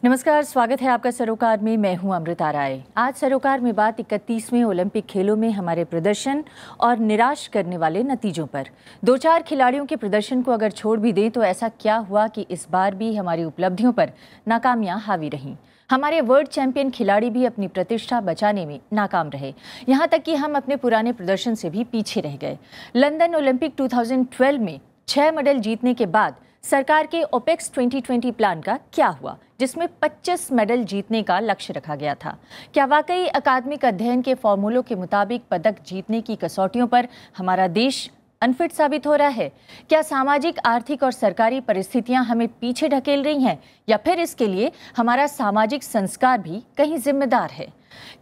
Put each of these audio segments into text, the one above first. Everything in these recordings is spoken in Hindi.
नमस्कार, स्वागत है आपका सरोकार में। मैं हूं अमृता राय। आज सरोकार में बात 31वें ओलंपिक खेलों में हमारे प्रदर्शन और निराश करने वाले नतीजों पर। 2-4 खिलाड़ियों के प्रदर्शन को अगर छोड़ भी दें तो ऐसा क्या हुआ कि इस बार भी हमारी उपलब्धियों पर नाकामियां हावी रहीं। हमारे वर्ल्ड चैंपियन खिलाड़ी भी अपनी प्रतिष्ठा बचाने में नाकाम रहे, यहाँ तक कि हम अपने पुराने प्रदर्शन से भी पीछे रह गए। लंदन ओलंपिक 2012 में 6 मेडल जीतने के बाद सरकार के ओपेक्स 2020 प्लान का क्या हुआ, जिसमें 25 मेडल जीतने का लक्ष्य रखा गया था? क्या वाकई अकादमिक अध्ययन के फॉर्मूलों के मुताबिक पदक जीतने की कसौटियों पर हमारा देश अनफिट साबित हो रहा है? क्या सामाजिक, आर्थिक और सरकारी परिस्थितियां हमें पीछे ढकेल रही हैं, या फिर इसके लिए हमारा सामाजिक संस्कार भी कहीं जिम्मेदार है?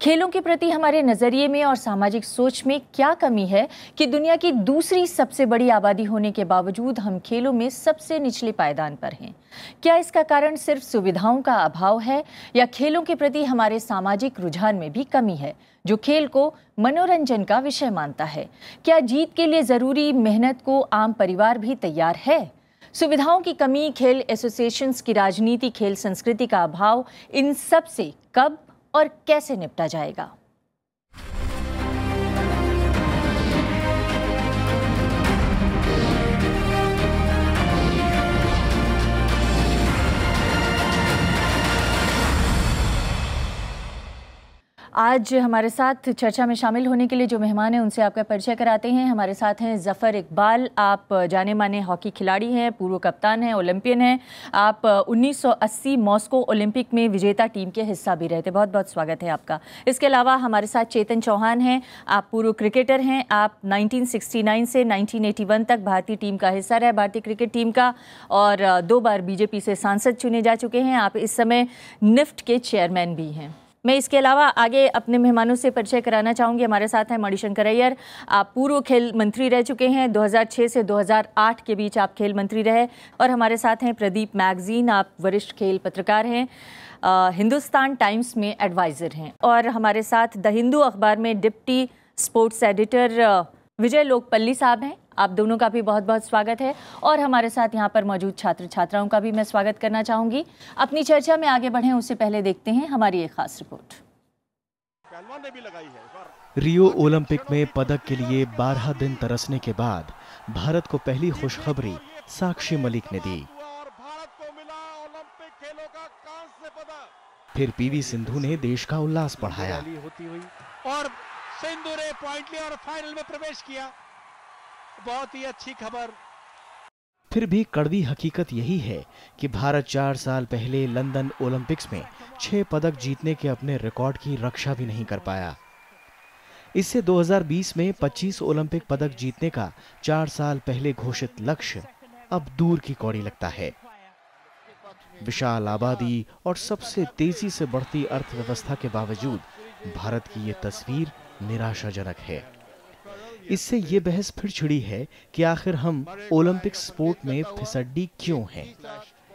खेलों के प्रति हमारे नजरिए में और सामाजिक सोच में क्या कमी है कि दुनिया की दूसरी सबसे बड़ी आबादी होने के बावजूद हम खेलों में सबसे निचले पायदान पर हैं? क्या इसका कारण सिर्फ सुविधाओं का अभाव है, या खेलों के प्रति हमारे सामाजिक रुझान में भी कमी है, जो खेल को मनोरंजन का विषय मानता है? क्या जीत के लिए जरूरी मेहनत को आम परिवार भी तैयार है? सुविधाओं की कमी, खेल एसोसिएशंस की राजनीति, खेल संस्कृति का अभाव, इन सब से कब और कैसे निपटा जाएगा? आज हमारे साथ चर्चा में शामिल होने के लिए जो मेहमान हैं उनसे आपका परिचय कराते हैं। हमारे साथ हैं ज़फ़र इकबाल। आप जाने माने हॉकी खिलाड़ी हैं, पूर्व कप्तान हैं, ओलंपियन हैं। आप 1980 मॉस्को ओलंपिक में विजेता टीम के हिस्सा भी रहे थे। बहुत बहुत स्वागत है आपका। इसके अलावा हमारे साथ चेतन चौहान हैं। आप पूर्व क्रिकेटर हैं। आप 1969 से 1981 तक भारतीय टीम का हिस्सा रहे, भारतीय क्रिकेट टीम का, और 2 बार बीजेपी से सांसद चुने जा चुके हैं। आप इस समय निफ्ट के चेयरमैन भी हैं। मैं इसके अलावा आगे अपने मेहमानों से परिचय कराना चाहूँगी। हमारे साथ हैं मणिशंकर अय्यर। आप पूर्व खेल मंत्री रह चुके हैं। 2006 से 2008 के बीच आप खेल मंत्री रहे। और हमारे साथ हैं प्रदीप मैगजीन। आप वरिष्ठ खेल पत्रकार हैं, हिंदुस्तान टाइम्स में एडवाइज़र हैं। और हमारे साथ द हिंदू अखबार में डिप्टी स्पोर्ट्स एडिटर विजय लोकपल्ली साहब हैं। आप दोनों का भी बहुत बहुत स्वागत है। और हमारे साथ यहाँ पर मौजूद छात्र छात्राओं का भी मैं स्वागत करना चाहूँगी। अपनी चर्चा में आगे बढ़ें उससे पहले देखते हैं हमारी एक खास रिपोर्ट। रियो ओलंपिक में पदक के लिए 12 दिन तरसने के बाद भारत को पहली खुशखबरी साक्षी मलिक ने दी। फिर पीवी सिंधु ने देश का उल्लास बढ़ाया और सिंधु ने पॉइंट लिया और फाइनल में प्रवेश किया। बहुत ही अच्छी खबर। फिर भी कड़वी हकीकत यही है कि भारत 4 साल पहले लंदन ओलंपिक्स में 6 पदक जीतने के अपने रिकॉर्ड की रक्षा भी नहीं कर पाया। इससे 2020 में 25 ओलंपिक पदक जीतने का 4 साल पहले घोषित लक्ष्य अब दूर की कौड़ी लगता है। विशाल आबादी और सबसे तेजी से बढ़ती अर्थव्यवस्था के बावजूद भारत की ये तस्वीर निराशाजनक है। इससे ये बहस फिर छिड़ी है कि आखिर हम ओलंपिक स्पोर्ट में फिसड्डी क्यों हैं।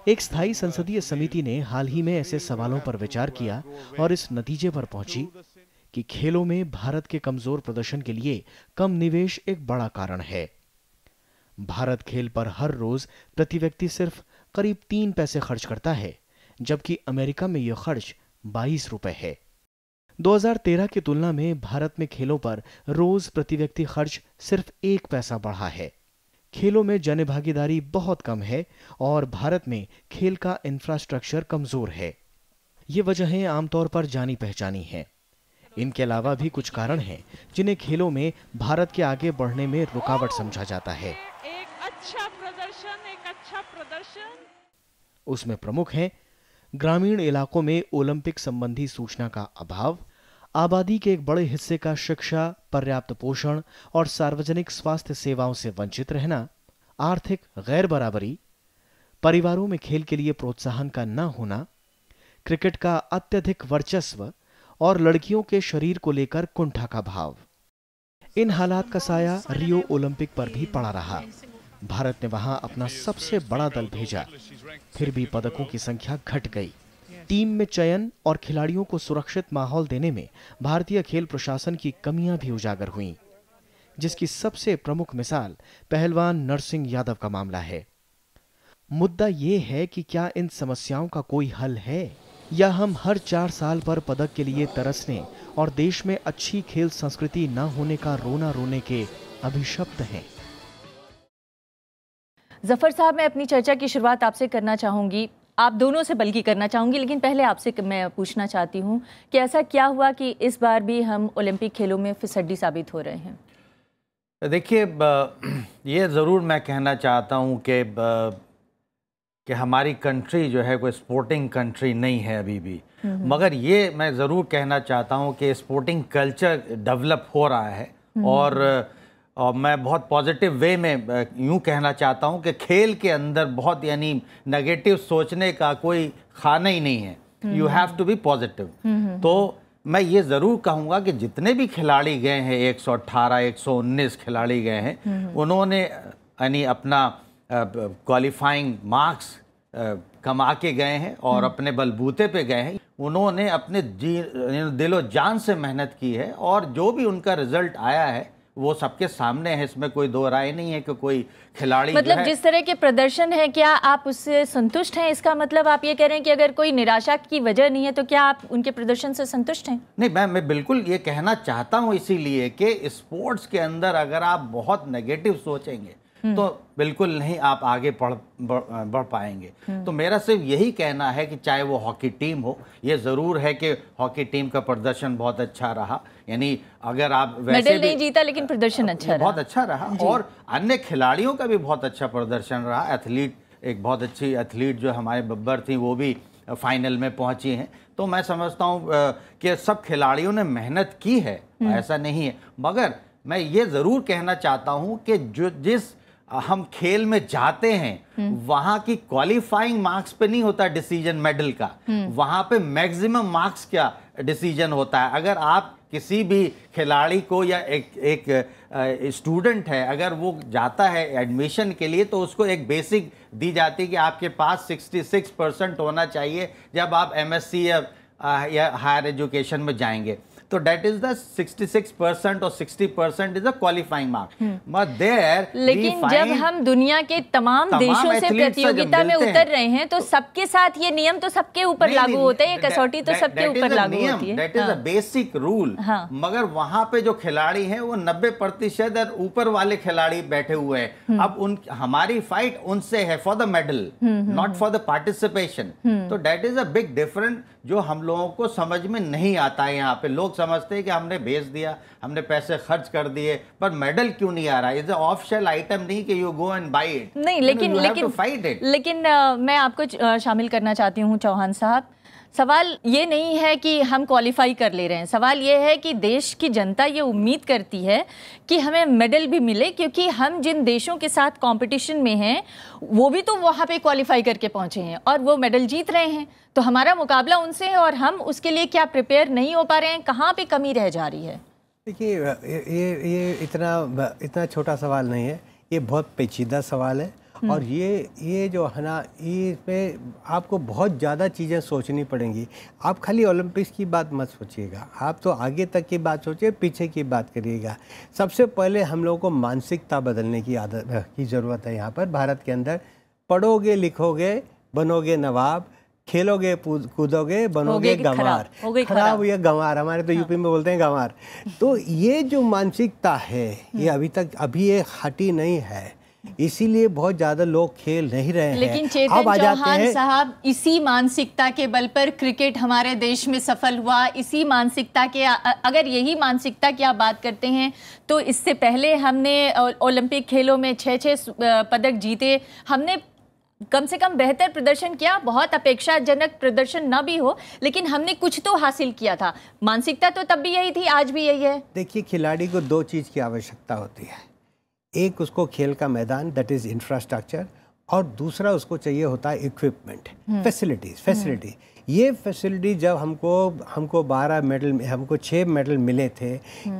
एक स्थायी संसदीय समिति ने हाल ही में ऐसे सवालों पर विचार किया और इस नतीजे पर पहुंची कि खेलों में भारत के कमजोर प्रदर्शन के लिए कम निवेश एक बड़ा कारण है। भारत खेल पर हर रोज प्रति व्यक्ति सिर्फ करीब 3 पैसे खर्च करता है, जबकि अमेरिका में यह खर्च 22 रुपए है। 2013 की तुलना में भारत में खेलों पर रोज प्रति व्यक्ति खर्च सिर्फ 1 पैसा बढ़ा है। खेलों में जन भागीदारी बहुत कम है और भारत में खेल का इंफ्रास्ट्रक्चर कमजोर है। ये वजहें आमतौर पर जानी पहचानी हैं। इनके अलावा भी कुछ कारण हैं जिन्हें खेलों में भारत के आगे बढ़ने में रुकावट समझा जाता है। एक अच्छा प्रदर्शन उसमें प्रमुख हैं ग्रामीण इलाकों में ओलंपिक संबंधी सूचना का अभाव, आबादी के एक बड़े हिस्से का शिक्षा, पर्याप्त पोषण और सार्वजनिक स्वास्थ्य सेवाओं से वंचित रहना, आर्थिक गैर बराबरी, परिवारों में खेल के लिए प्रोत्साहन का न होना, क्रिकेट का अत्यधिक वर्चस्व और लड़कियों के शरीर को लेकर कुंठा का भाव। इन हालात का साया रियो ओलंपिक पर भी पड़ा रहा। भारत ने वहां अपना सबसे बड़ा दल भेजा, फिर भी पदकों की संख्या घट गई। टीम में चयन और खिलाड़ियों को सुरक्षित माहौल देने में भारतीय खेल प्रशासन की कमियां भी उजागर हुईं, जिसकी सबसे प्रमुख मिसाल पहलवान नरसिंह यादव का मामला है। मुद्दा ये है कि क्या इन समस्याओं का कोई हल है? या हम हर 4 साल पर पदक के लिए तरसने और देश में अच्छी खेल संस्कृति न होने का रोना रोने के अभिशप्त हैं। जफर साहब, मैं अपनी चर्चा की शुरुआत आपसे करना चाहूँगी, आप दोनों से बल्कि करना चाहूँगी, लेकिन पहले आपसे मैं पूछना चाहती हूँ कि ऐसा क्या हुआ कि इस बार भी हम ओलंपिक खेलों में फिसड्डी साबित हो रहे हैं? देखिए, ये ज़रूर मैं कहना चाहता हूँ कि हमारी कंट्री जो है कोई स्पोर्टिंग कंट्री नहीं है अभी भी, मगर ये मैं ज़रूर कहना चाहता हूँ कि स्पोर्टिंग कल्चर डेवलप हो रहा है और मैं बहुत पॉजिटिव वे में यूँ कहना चाहता हूँ कि खेल के अंदर बहुत यानी नेगेटिव सोचने का कोई खाना ही नहीं है। You have to be positive. तो मैं ये ज़रूर कहूँगा कि जितने भी खिलाड़ी गए हैं, 118 119 खिलाड़ी गए हैं, उन्होंने यानी अपना क्वालिफाइंग मार्क्स कमा के गए हैं और अपने बलबूते पे गए हैं। उन्होंने अपने दिलो जान से मेहनत की है और जो भी उनका रिजल्ट आया है वो सबके सामने है, इसमें कोई दो राय नहीं है कि कोई खिलाड़ी मतलब जिस तरह के प्रदर्शन है, क्या आप उससे संतुष्ट हैं? इसका मतलब आप ये कह रहे हैं कि अगर कोई निराशा की वजह नहीं है तो क्या आप उनके प्रदर्शन से संतुष्ट हैं? नहीं, मैं बिल्कुल ये कहना चाहता हूँ, इसीलिए कि स्पोर्ट्स के अंदर अगर आप बहुत नेगेटिव सोचेंगे तो बिल्कुल नहीं आप आगे बढ़ पाएंगे। तो मेरा सिर्फ यही कहना है कि चाहे वो हॉकी टीम हो, ये ज़रूर है कि हॉकी टीम का प्रदर्शन बहुत अच्छा रहा, यानी अगर आप वैसे मेडल नहीं जीता लेकिन प्रदर्शन अच्छा बहुत अच्छा रहा और अन्य खिलाड़ियों का भी बहुत अच्छा प्रदर्शन रहा। एथलीट, एक बहुत अच्छी एथलीट जो हमारे बब्बर थी, वो भी फाइनल में पहुंची हैं। तो मैं समझता हूं कि सब खिलाड़ियों ने मेहनत की है, ऐसा नहीं है, मगर मैं ये ज़रूर कहना चाहता हूं कि जिस हम खेल में जाते हैं वहां की क्वालिफाइंग मार्क्स पे नहीं होता डिसीजन मेडल का, वहां पे मैक्सिमम मार्क्स का डिसीजन होता है। अगर आप किसी भी खिलाड़ी को या एक स्टूडेंट है, अगर वो जाता है एडमिशन के लिए, तो उसको एक बेसिक दी जाती है कि आपके पास 66% होना चाहिए जब आप MSc या हायर एजुकेशन में जाएंगे। तो डेट इज द 66% और 60% इज द क्वालिफाइंग मार्क। लेकिन जब हम दुनिया के तमाम देशों से प्रतियोगिता में उतर रहे हैं तो सबके साथ ये नियम तो सबके ऊपर लागू होते हैं, कसौटी तो सबके ऊपर लागू होती है। That is a basic rule. मगर वहां पे जो खिलाड़ी हैं वो 90% और ऊपर वाले खिलाड़ी बैठे हुए हैं। अब हमारी फाइट उनसे है for the medal, not for the participation. तो that is a big difference जो हम लोगों को समझ में नहीं आता है। यहाँ पे लोग समझते हैं कि हमने भेज दिया, हमने पैसे खर्च कर दिए, पर मेडल क्यों नहीं आ रहा? इज ऑफ शेल आइटम नहीं कि you go and buy it. नहीं, लेकिन मैं आपको शामिल करना चाहती हूँ चौहान साहब। सवाल ये नहीं है कि हम क्वालिफाई कर ले रहे हैं, सवाल ये है कि देश की जनता ये उम्मीद करती है कि हमें मेडल भी मिले, क्योंकि हम जिन देशों के साथ कंपटीशन में हैं वो भी तो वहाँ पे क्वालिफाई करके पहुँचे हैं और वो मेडल जीत रहे हैं। तो हमारा मुकाबला उनसे है और हम उसके लिए क्या प्रिपेयर नहीं हो पा रहे हैं? कहाँ पे कमी रह जा रही है? देखिए, ये इतना छोटा सवाल नहीं है, ये बहुत पेचीदा सवाल है और ये जो है ना, इसमें आपको बहुत ज़्यादा चीज़ें सोचनी पड़ेंगी। आप खाली ओलंपिक्स की बात मत सोचिएगा, आप तो आगे तक की बात सोचिए, पीछे की बात करिएगा। सबसे पहले हम लोगों को मानसिकता बदलने की आदत की ज़रूरत है। यहाँ पर भारत के अंदर पढ़ोगे लिखोगे बनोगे नवाब, खेलोगे कूदोगे बनोगे गंवार। खराब या गंवार, हमारे तो यूपी में बोलते हैं गंवार। तो ये जो मानसिकता है ये अभी ये हटी नहीं है, इसीलिए बहुत ज्यादा लोग खेल नहीं रहे हैं। लेकिन चेतन चौहान साहब, इसी मानसिकता के बल पर क्रिकेट हमारे देश में सफल हुआ। इसी मानसिकता के, अगर यही मानसिकता की आप बात करते हैं तो इससे पहले हमने ओलंपिक खेलों में 6 पदक जीते। हमने कम से कम बेहतर प्रदर्शन किया, बहुत अपेक्षाजनक प्रदर्शन ना भी हो, लेकिन हमने कुछ तो हासिल किया था। मानसिकता तो तब भी यही थी, आज भी यही है। देखिए, खिलाड़ी को 2 चीज़ की आवश्यकता होती है। एक उसको खेल का मैदान, दैट इज इंफ्रास्ट्रक्चर, और दूसरा उसको चाहिए होता है इक्विपमेंट, फैसिलिटी। ये फैसिलिटी जब हमको 12 मेडल, हमको 6 मेडल मिले थे,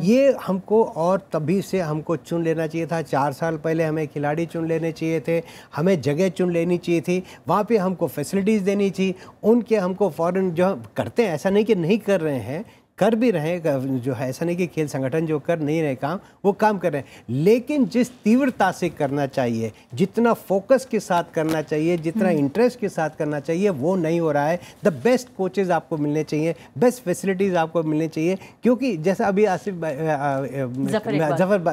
ये हमको और तभी से हमको चुन लेना चाहिए था। 4 साल पहले हमें खिलाड़ी चुन लेने चाहिए थे, हमें जगह चुन लेनी चाहिए थी, वहाँ पे हमको फैसिलिटीज़ देनी चाहिए। उनके हमको फॉरेन जो करते हैं, ऐसा नहीं कि नहीं कर रहे हैं, कर भी रहे हैं, जो है ऐसा नहीं कि खेल संगठन जो कर नहीं रहे काम, वो काम कर रहे हैं, लेकिन जिस तीव्रता से करना चाहिए, जितना फोकस के साथ करना चाहिए, जितना इंटरेस्ट के साथ करना चाहिए, वो नहीं हो रहा है। द बेस्ट कोचेज आपको मिलने चाहिए, बेस्ट फैसिलिटीज़ आपको मिलनी चाहिए, क्योंकि जैसा अभी आसिफ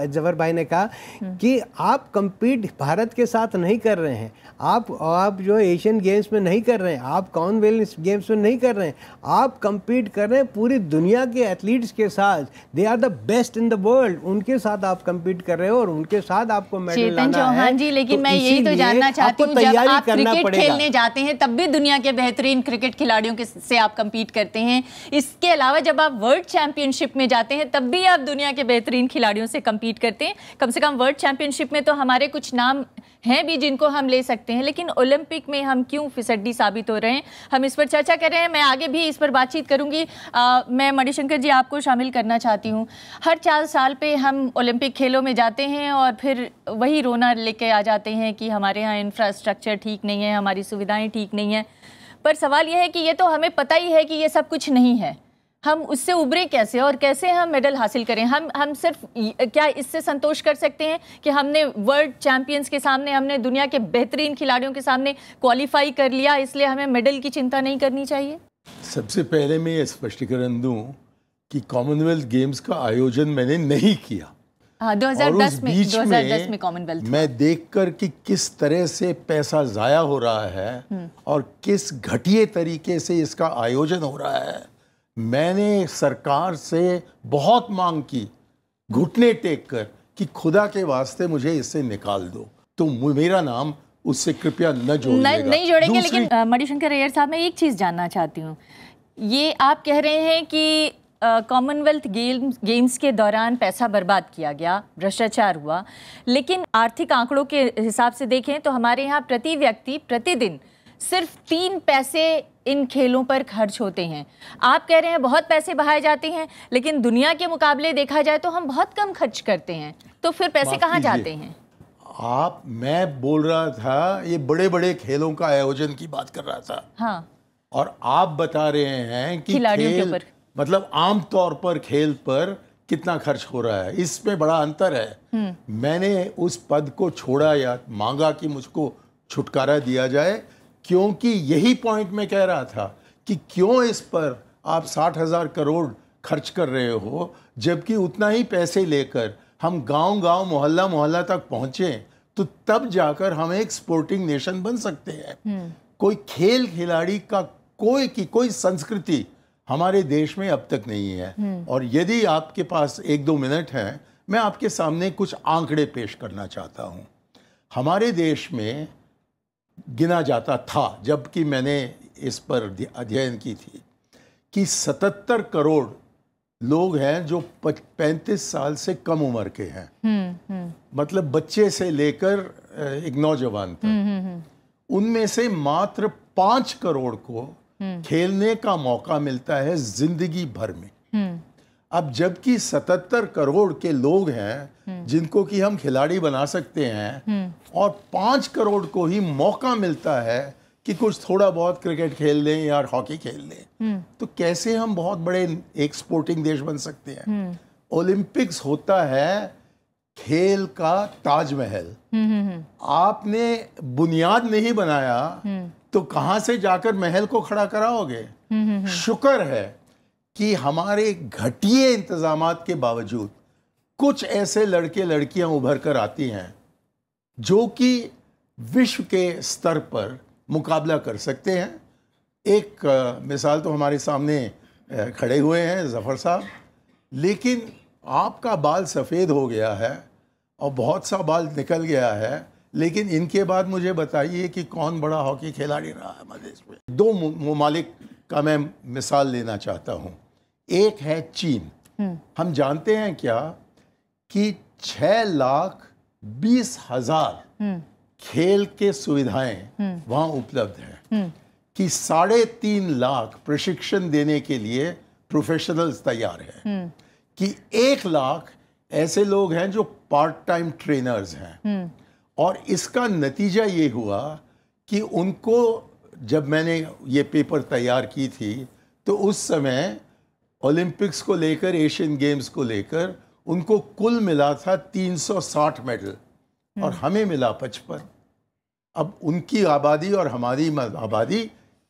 जफर भाई ने कहा कि आप कंपीट भारत के साथ नहीं कर रहे हैं, आप जो एशियन गेम्स में नहीं कर रहे हैं, आप कॉमनवेल्थ गेम्स में नहीं कर रहे हैं, आप कंपीट कर रहे हैं पूरी दुनिया के एथलीट्स के साथ। They are the best in the world, उनके साथ आप कंपीट कर रहे हो और उनके साथ आपको मेडल लाना है। चौहान जी, लेकिन तो मैं यही तो जानना चाहती हूँ, जब आप क्रिकेट खेलने जाते हैं तब भी दुनिया के बेहतरीन क्रिकेट खिलाड़ियों के से आप कंपीट करते हैं। इसके अलावा जब आप वर्ल्ड चैंपियनशिप में जाते हैं तब भी आप दुनिया के बेहतरीन खिलाड़ियों से कंपीट करते हैं। कम से कम वर्ल्ड चैंपियनशिप में तो हमारे कुछ नाम हैं भी जिनको हम ले सकते हैं, लेकिन ओलंपिक में हम क्यों फिसड्डी साबित हो रहे हैं? हम इस पर चर्चा कर रहे हैं, मैं आगे भी इस पर बातचीत करूंगी। मैं मणिशंकर जी आपको शामिल करना चाहती हूं। हर 4 साल पे हम ओलंपिक खेलों में जाते हैं और फिर वही रोना लेके आ जाते हैं कि हमारे यहाँ इंफ्रास्ट्रक्चर ठीक नहीं है, हमारी सुविधाएं ठीक नहीं है। पर सवाल यह है कि ये तो हमें पता ही है कि ये सब कुछ नहीं है, हम उससे उभरे कैसे और कैसे हम मेडल हासिल करें? हम सिर्फ क्या इससे संतोष कर सकते हैं कि हमने वर्ल्ड चैंपियंस के सामने, हमने दुनिया के बेहतरीन खिलाड़ियों के सामने क्वालिफाई कर लिया, इसलिए हमें मेडल की चिंता नहीं करनी चाहिए? सबसे पहले मैं ये स्पष्टीकरण दूं कि कॉमनवेल्थ गेम्स का आयोजन मैंने नहीं किया। हाँ, 2010 में कॉमनवेल्थ मैं देखकर कि किस तरह से पैसा जाया हो रहा है और किस घटिया तरीके से इसका आयोजन हो रहा है, मैंने सरकार से बहुत मांग की, घुटने टेक कर, कि खुदा के वास्ते मुझे इससे निकाल दो। तो मेरा नाम उससे कृपया न जोड़िएगा। नहीं जोड़ेंगे। लेकिन मणिशंकर अय्यर साहब, मैं एक चीज़ जानना चाहती हूँ। ये आप कह रहे हैं कि कॉमनवेल्थ गेम्स के दौरान पैसा बर्बाद किया गया, भ्रष्टाचार हुआ, लेकिन आर्थिक आंकड़ों के हिसाब से देखें तो हमारे यहाँ प्रति व्यक्ति प्रतिदिन सिर्फ 3 पैसे इन खेलों पर खर्च होते हैं। आप कह रहे हैं बहुत पैसे बहाए जाते हैं, लेकिन दुनिया के मुकाबले देखा जाए तो हम बहुत कम खर्च करते हैं, तो फिर पैसे कहाँ जाते हैं? मैं बोल रहा था, ये बड़े बड़े खेलों का आयोजन की बात कर रहा था। हाँ। और आप बता रहे हैं कि खिलाड़ियों के ऊपर, मतलब आम तौर पर खेल पर कितना खर्च हो रहा है, इसमें बड़ा अंतर है। मैंने उस पद को छोड़ा या मांगा कि मुझको छुटकारा दिया जाए, क्योंकि यही पॉइंट मैं कह रहा था कि क्यों इस पर आप 60,000 करोड़ खर्च कर रहे हो, जबकि उतना ही पैसे लेकर हम गांव-गांव, मोहल्ला-मोहल्ला तक पहुंचे तो तब जाकर हम एक स्पोर्टिंग नेशन बन सकते हैं। कोई खेल खिलाड़ी का कोई संस्कृति हमारे देश में अब तक नहीं है। और यदि आपके पास 1-2 मिनट हैं, मैं आपके सामने कुछ आंकड़े पेश करना चाहता हूं। हमारे देश में गिना जाता था, जबकि मैंने इस पर अध्ययन की थी, कि 77 करोड़ लोग हैं जो 35 साल से कम उम्र के हैं। मतलब बच्चे से लेकर एक नौजवान तक। उनमें से मात्र 5 करोड़ को खेलने का मौका मिलता है जिंदगी भर में। अब जबकि 77 करोड़ के लोग हैं जिनको कि हम खिलाड़ी बना सकते हैं, और 5 करोड़ को ही मौका मिलता है कि कुछ थोड़ा बहुत क्रिकेट खेल लें या हॉकी खेल लें, तो कैसे हम बहुत बड़े एक स्पोर्टिंग देश बन सकते हैं? ओलंपिक्स होता है खेल का ताजमहल। आपने बुनियाद नहीं बनाया तो कहां से जाकर महल को खड़ा कराओगे? शुक्र है कि हमारे घटिया इंतजामात के बावजूद कुछ ऐसे लड़के लड़कियां उभर कर आती हैं जो कि विश्व के स्तर पर मुकाबला कर सकते हैं। एक मिसाल तो हमारे सामने खड़े हुए हैं जफर साहब, लेकिन आपका बाल सफ़ेद हो गया है और बहुत सा बाल निकल गया है, लेकिन इनके बाद मुझे बताइए कि कौन बड़ा हॉकी खिलाड़ी रहा है हमारे देश में। 2 ममालिक का मैं मिसाल लेना चाहता हूँ। एक है चीन। हम जानते हैं क्या कि 6,20,000 खेल के सुविधाएं वहाँ उपलब्ध हैं, कि 3.5 लाख प्रशिक्षण देने के लिए प्रोफेशनल्स तैयार हैं, कि 1 लाख ऐसे लोग हैं जो पार्ट टाइम ट्रेनर्स हैं। और इसका नतीजा ये हुआ कि उनको, जब मैंने ये पेपर तैयार की थी तो उस समय ओलंपिक्स को लेकर, एशियन गेम्स को लेकर उनको कुल मिला था 360 मेडल और हमें मिला 55। अब उनकी आबादी और हमारी आबादी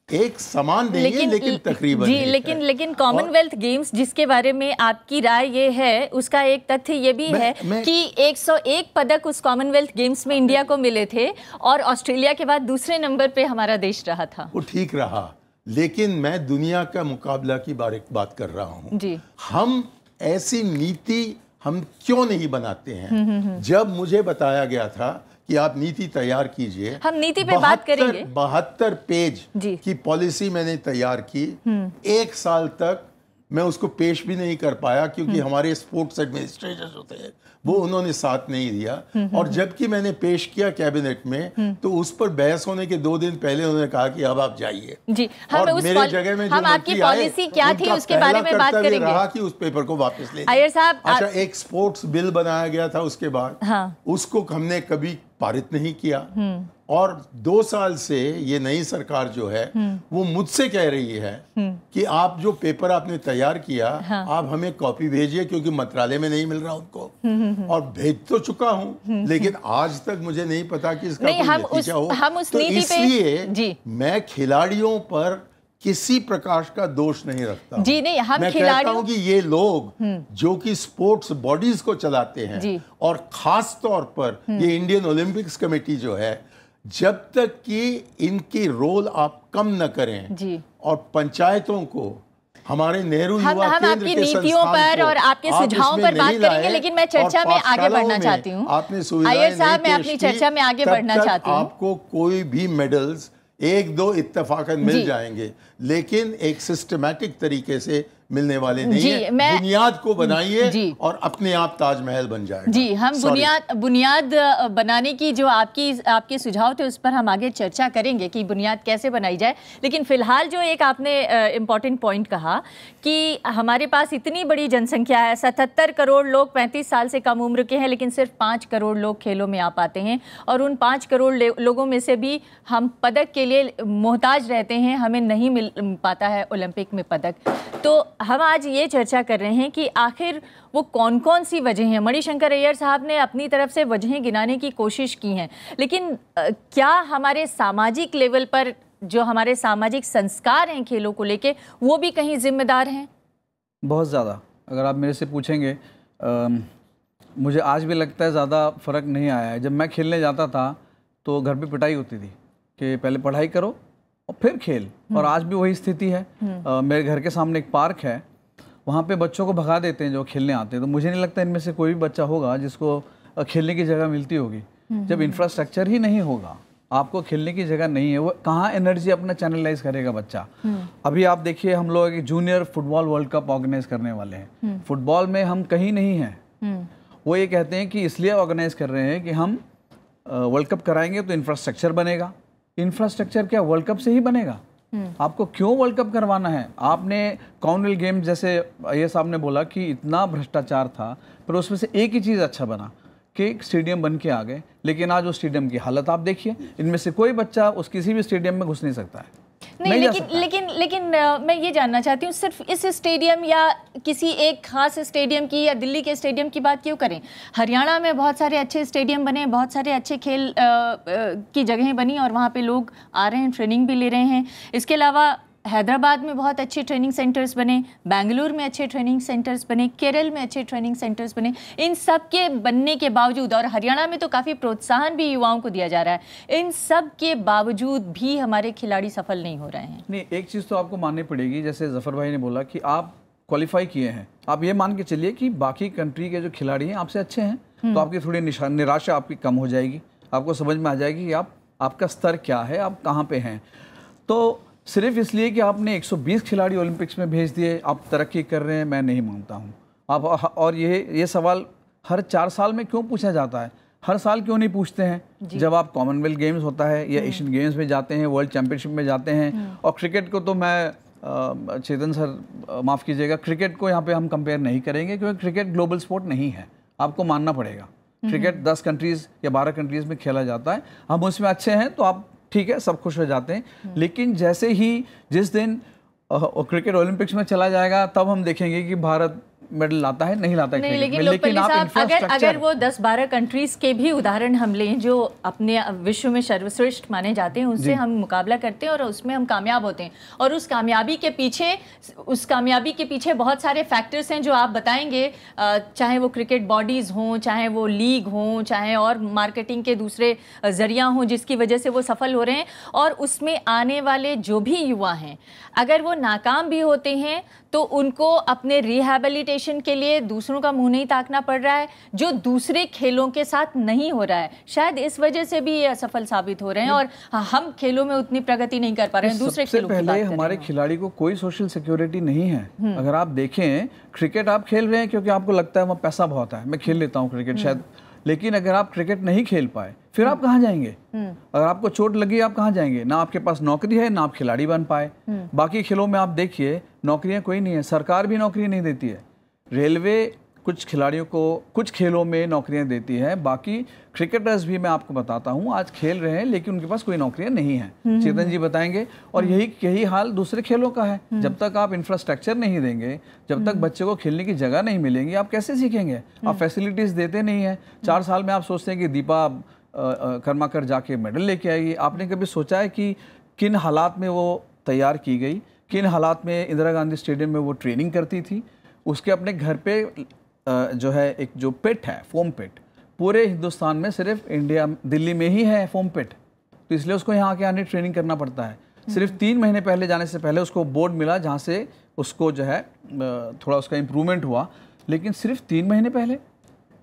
एक समान नहीं है, लेकिन तकरीबन जी, लेकिन कॉमनवेल्थ गेम्स जिसके बारे में आपकी राय ये है, उसका एक तथ्य ये भी है कि 101 पदक उस कॉमनवेल्थ गेम्स में इंडिया को मिले थे और ऑस्ट्रेलिया के बाद दूसरे नंबर पे हमारा देश रहा था। वो ठीक रहा, लेकिन मैं दुनिया का मुकाबला की बात कर रहा हूँ जी। हम ऐसी नीति हम क्यों नहीं बनाते हैं? जब मुझे बताया गया था कि आप नीति तैयार कीजिए, हम नीति पे बात करेंगे। 72 पेज की पॉलिसी मैंने तैयार की। 1 साल तक मैं उसको पेश भी नहीं कर पाया क्योंकि हमारे स्पोर्ट्स एडमिनिस्ट्रेटर्स होते हैं वो उन्होंने साथ नहीं दिया। और जबकि मैंने पेश किया कैबिनेट में तो उस पर बहस होने के 2 दिन पहले उन्होंने कहा कि अब आप जाइए जी। और मेरे जगह में जो आपकी पॉलिसी क्या थी उसके बारे में बात करेंगे। रहा कि उस पेपर को वापस ले अय्यर साहब। अच्छा, एक स्पोर्ट्स बिल बनाया गया था उसके बाद, उसको हमने कभी पारित नहीं किया। और 2 साल से ये नई सरकार जो है वो मुझसे कह रही है कि आप जो पेपर आपने तैयार किया आप हमें कॉपी भेजिए क्योंकि मंत्रालय में नहीं मिल रहा उनको। और भेज तो चुका हूं लेकिन आज तक मुझे नहीं पता कि इसका कोई नतीजा हो। तो इसलिए मैं खिलाड़ियों पर किसी प्रकार का दोष नहीं रखता जी। नहीं, हम मैं कहता हूं कि ये लोग जो कि स्पोर्ट्स बॉडीज को चलाते हैं और खास तौर पर ये इंडियन ओलंपिक्स कमेटी जो है, जब तक कि इनकी रोल आप कम न करें जी। और पंचायतों को, हमारे नेहरू युवा केंद्र के नीतियों पर और आपके सुझावों पर बात करेंगे, लेकिन मैं चर्चा में आगे बढ़ना चाहती हूँ। आपने सुविधाएं नहीं मैं अपनी चर्चा में आगे बढ़ना चाहती हूँ। आपको कोई भी मेडल्स 1-2 इत्तेफाकन मिल जाएंगे, लेकिन एक सिस्टमैटिक तरीके से मिलने वाले नहीं है। बुनियाद को बनाइए और अपने आप ताजमहल बन जाएगा जी। हम बुनियाद बनाने की जो आपके सुझाव थे उस पर हम आगे चर्चा करेंगे कि बुनियाद कैसे बनाई जाए। लेकिन फिलहाल जो एक आपने इम्पोर्टेंट पॉइंट कहा कि हमारे पास इतनी बड़ी जनसंख्या है, 77 करोड़ लोग 35 साल से कम उम्र के हैं, लेकिन सिर्फ 5 करोड़ लोग खेलों में आ पाते हैं और उन 5 करोड़ लोगों में से भी हम पदक के लिए मोहताज रहते हैं, हमें नहीं मिल पाता है ओलंपिक में पदक। तो हम आज ये चर्चा कर रहे हैं कि आखिर वो कौन कौन सी वजह हैं। मणिशंकर अय्यर साहब ने अपनी तरफ से वजहें गिनाने की कोशिश की हैं, लेकिन क्या हमारे सामाजिक लेवल पर जो हमारे सामाजिक संस्कार हैं खेलों को लेके वो भी कहीं जिम्मेदार हैं? बहुत ज़्यादा। अगर आप मेरे से पूछेंगे मुझे आज भी लगता है ज़्यादा फ़र्क नहीं आया है। जब मैं खेलने जाता था तो घर पे पिटाई होती थी कि पहले पढ़ाई करो और फिर खेल, और आज भी वही स्थिति है। मेरे घर के सामने एक पार्क है, वहाँ पे बच्चों को भगा देते हैं जो खेलने आते हैं। तो मुझे नहीं लगता इनमें से कोई भी बच्चा होगा जिसको खेलने की जगह मिलती होगी। जब इंफ्रास्ट्रक्चर ही नहीं होगा, आपको खेलने की जगह नहीं है, वो कहाँ एनर्जी अपना चैनलाइज करेगा बच्चा। अभी आप देखिए, हम लोग एक junior football world cup organise करने वाले हैं। फुटबॉल में हम कहीं नहीं हैं। वो ये कहते हैं कि इसलिए ऑर्गेनाइज कर रहे हैं कि हम वर्ल्ड कप कराएंगे तो इंफ्रास्ट्रक्चर बनेगा। इंफ्रास्ट्रक्चर क्या वर्ल्ड कप से ही बनेगा? आपको क्यों वर्ल्ड कप करवाना है? आपने कॉमनवेल्थ गेम्स, जैसे ये साहब ने बोला कि इतना भ्रष्टाचार था, पर उसमें से एक ही चीज़ अच्छा बना कि एक स्टेडियम बन के आ गए। लेकिन आज उस स्टेडियम की हालत आप देखिए, इनमें से कोई बच्चा उस किसी भी स्टेडियम में घुस नहीं सकता है। नहीं, लेकिन मैं ये जानना चाहती हूँ, सिर्फ इस स्टेडियम या किसी एक खास स्टेडियम की या दिल्ली के स्टेडियम की बात क्यों करें? हरियाणा में बहुत सारे अच्छे स्टेडियम बने, बहुत सारे अच्छे खेल की जगहें बनी और वहाँ पे लोग आ रहे हैं, ट्रेनिंग भी ले रहे हैं। इसके अलावा हैदराबाद में बहुत अच्छे ट्रेनिंग सेंटर्स बने, बेंगलुरु में अच्छे ट्रेनिंग सेंटर्स बने, केरल में अच्छे ट्रेनिंग सेंटर्स बने। इन सब के बनने के बावजूद, और हरियाणा में तो काफ़ी प्रोत्साहन भी युवाओं को दिया जा रहा है, इन सब के बावजूद भी हमारे खिलाड़ी सफल नहीं हो रहे हैं। नहीं, एक चीज़ तो आपको माननी पड़ेगी, जैसे जफर भाई ने बोला कि आप क्वालिफाई किए हैं, आप ये मान के चलिए कि बाकी कंट्री के जो खिलाड़ी हैं आपसे अच्छे हैं, तो आपकी थोड़ी निराशा आपकी कम हो जाएगी। आपको समझ में आ जाएगी कि आपका स्तर क्या है, आप कहाँ पे हैं। तो सिर्फ इसलिए कि आपने 120 खिलाड़ी ओलंपिक्स में भेज दिए आप तरक्की कर रहे हैं, मैं नहीं मानता हूँ। आप और ये सवाल हर 4 साल में क्यों पूछा जाता है? हर साल क्यों नहीं पूछते हैं? जब आप कॉमनवेल्थ गेम्स होता है या एशियन गेम्स में जाते हैं, वर्ल्ड चैंपियनशिप में जाते हैं। और क्रिकेट को तो मैं चेतन सर माफ़ कीजिएगा, क्रिकेट को यहाँ पे हम कंपेयर नहीं करेंगे क्योंकि क्रिकेट ग्लोबल स्पोर्ट नहीं है, आपको मानना पड़ेगा। क्रिकेट 10 कंट्रीज़ या 12 कंट्रीज़ में खेला जाता है, हम उसमें अच्छे हैं तो आप ठीक है, सब खुश हो जाते हैं। लेकिन जैसे ही जिस दिन और क्रिकेट ओलंपिक्स में चला जाएगा तब हम देखेंगे कि भारत मेडल लाता है नहीं लाता है नहीं, क्रिकेट में। लेकिन आप अगर वो 10-12 कंट्रीज के भी उदाहरण हम लें जो अपने विश्व में सर्वश्रेष्ठ माने जाते हैं, उनसे हम मुकाबला करते हैं और उसमें हम कामयाब होते हैं। और उस कामयाबी के पीछे बहुत सारे फैक्टर्स हैं जो आप बताएंगे, चाहे वो क्रिकेट बॉडीज़ हों, चाहे वो लीग हों, चाहे और मार्केटिंग के दूसरे जरिया हों जिसकी वजह से वो सफल हो रहे हैं। और उसमें आने वाले जो भी युवा हैं, अगर वो नाकाम भी होते हैं तो उनको अपने रिहैबिलिटेशन के लिए दूसरों का मुंह नहीं ताकना पड़ रहा है, जो दूसरे खेलों के साथ नहीं हो रहा है। शायद इस वजह से भी ये असफल साबित हो रहे हैं और हम खेलों में उतनी प्रगति नहीं कर पा रहे हैं। दूसरे खेलों की बात पहले हमारे खिलाड़ी को कोई सोशल सिक्योरिटी नहीं है। अगर आप देखें, क्रिकेट आप खेल रहे हैं क्योंकि आपको लगता है वहाँ पैसा बहुत है, मैं खेल लेता हूँ क्रिकेट शायद, लेकिन अगर आप क्रिकेट नहीं खेल पाए फिर आप कहाँ जाएंगे? अगर आपको चोट लगी आप कहाँ जाएंगे? ना आपके पास नौकरी है, ना आप खिलाड़ी बन पाए। बाकी खेलों में आप देखिए नौकरियां कोई नहीं है, सरकार भी नौकरी नहीं देती है। रेलवे कुछ खिलाड़ियों को कुछ खेलों में नौकरियां देती है, बाकी क्रिकेटर्स भी मैं आपको बताता हूं आज खेल रहे हैं लेकिन उनके पास कोई नौकरियां नहीं है। चेतन जी बताएंगे। और यही हाल दूसरे खेलों का है। जब तक आप इंफ्रास्ट्रक्चर नहीं देंगे, जब तक बच्चे को खेलने की जगह नहीं मिलेंगी, आप कैसे सीखेंगे? आप फैसिलिटीज देते नहीं है। 4 साल में आप सोचते हैं कि दीपा कर्माकर जाके मेडल लेके आएगी। आपने कभी सोचा है कि किन हालात में वो तैयार की गई, किन हालात में इंदिरा गांधी स्टेडियम में वो ट्रेनिंग करती थी? उसके अपने घर पे जो है एक जो पिट है, फोम पिट, पूरे हिंदुस्तान में सिर्फ दिल्ली में ही है फोम पिट, तो इसलिए उसको यहाँ के आने ट्रेनिंग करना पड़ता है। सिर्फ 3 महीने पहले जाने से पहले उसको बोर्ड मिला जहाँ से उसको जो है थोड़ा उसका इम्प्रूवमेंट हुआ, लेकिन सिर्फ 3 महीने पहले।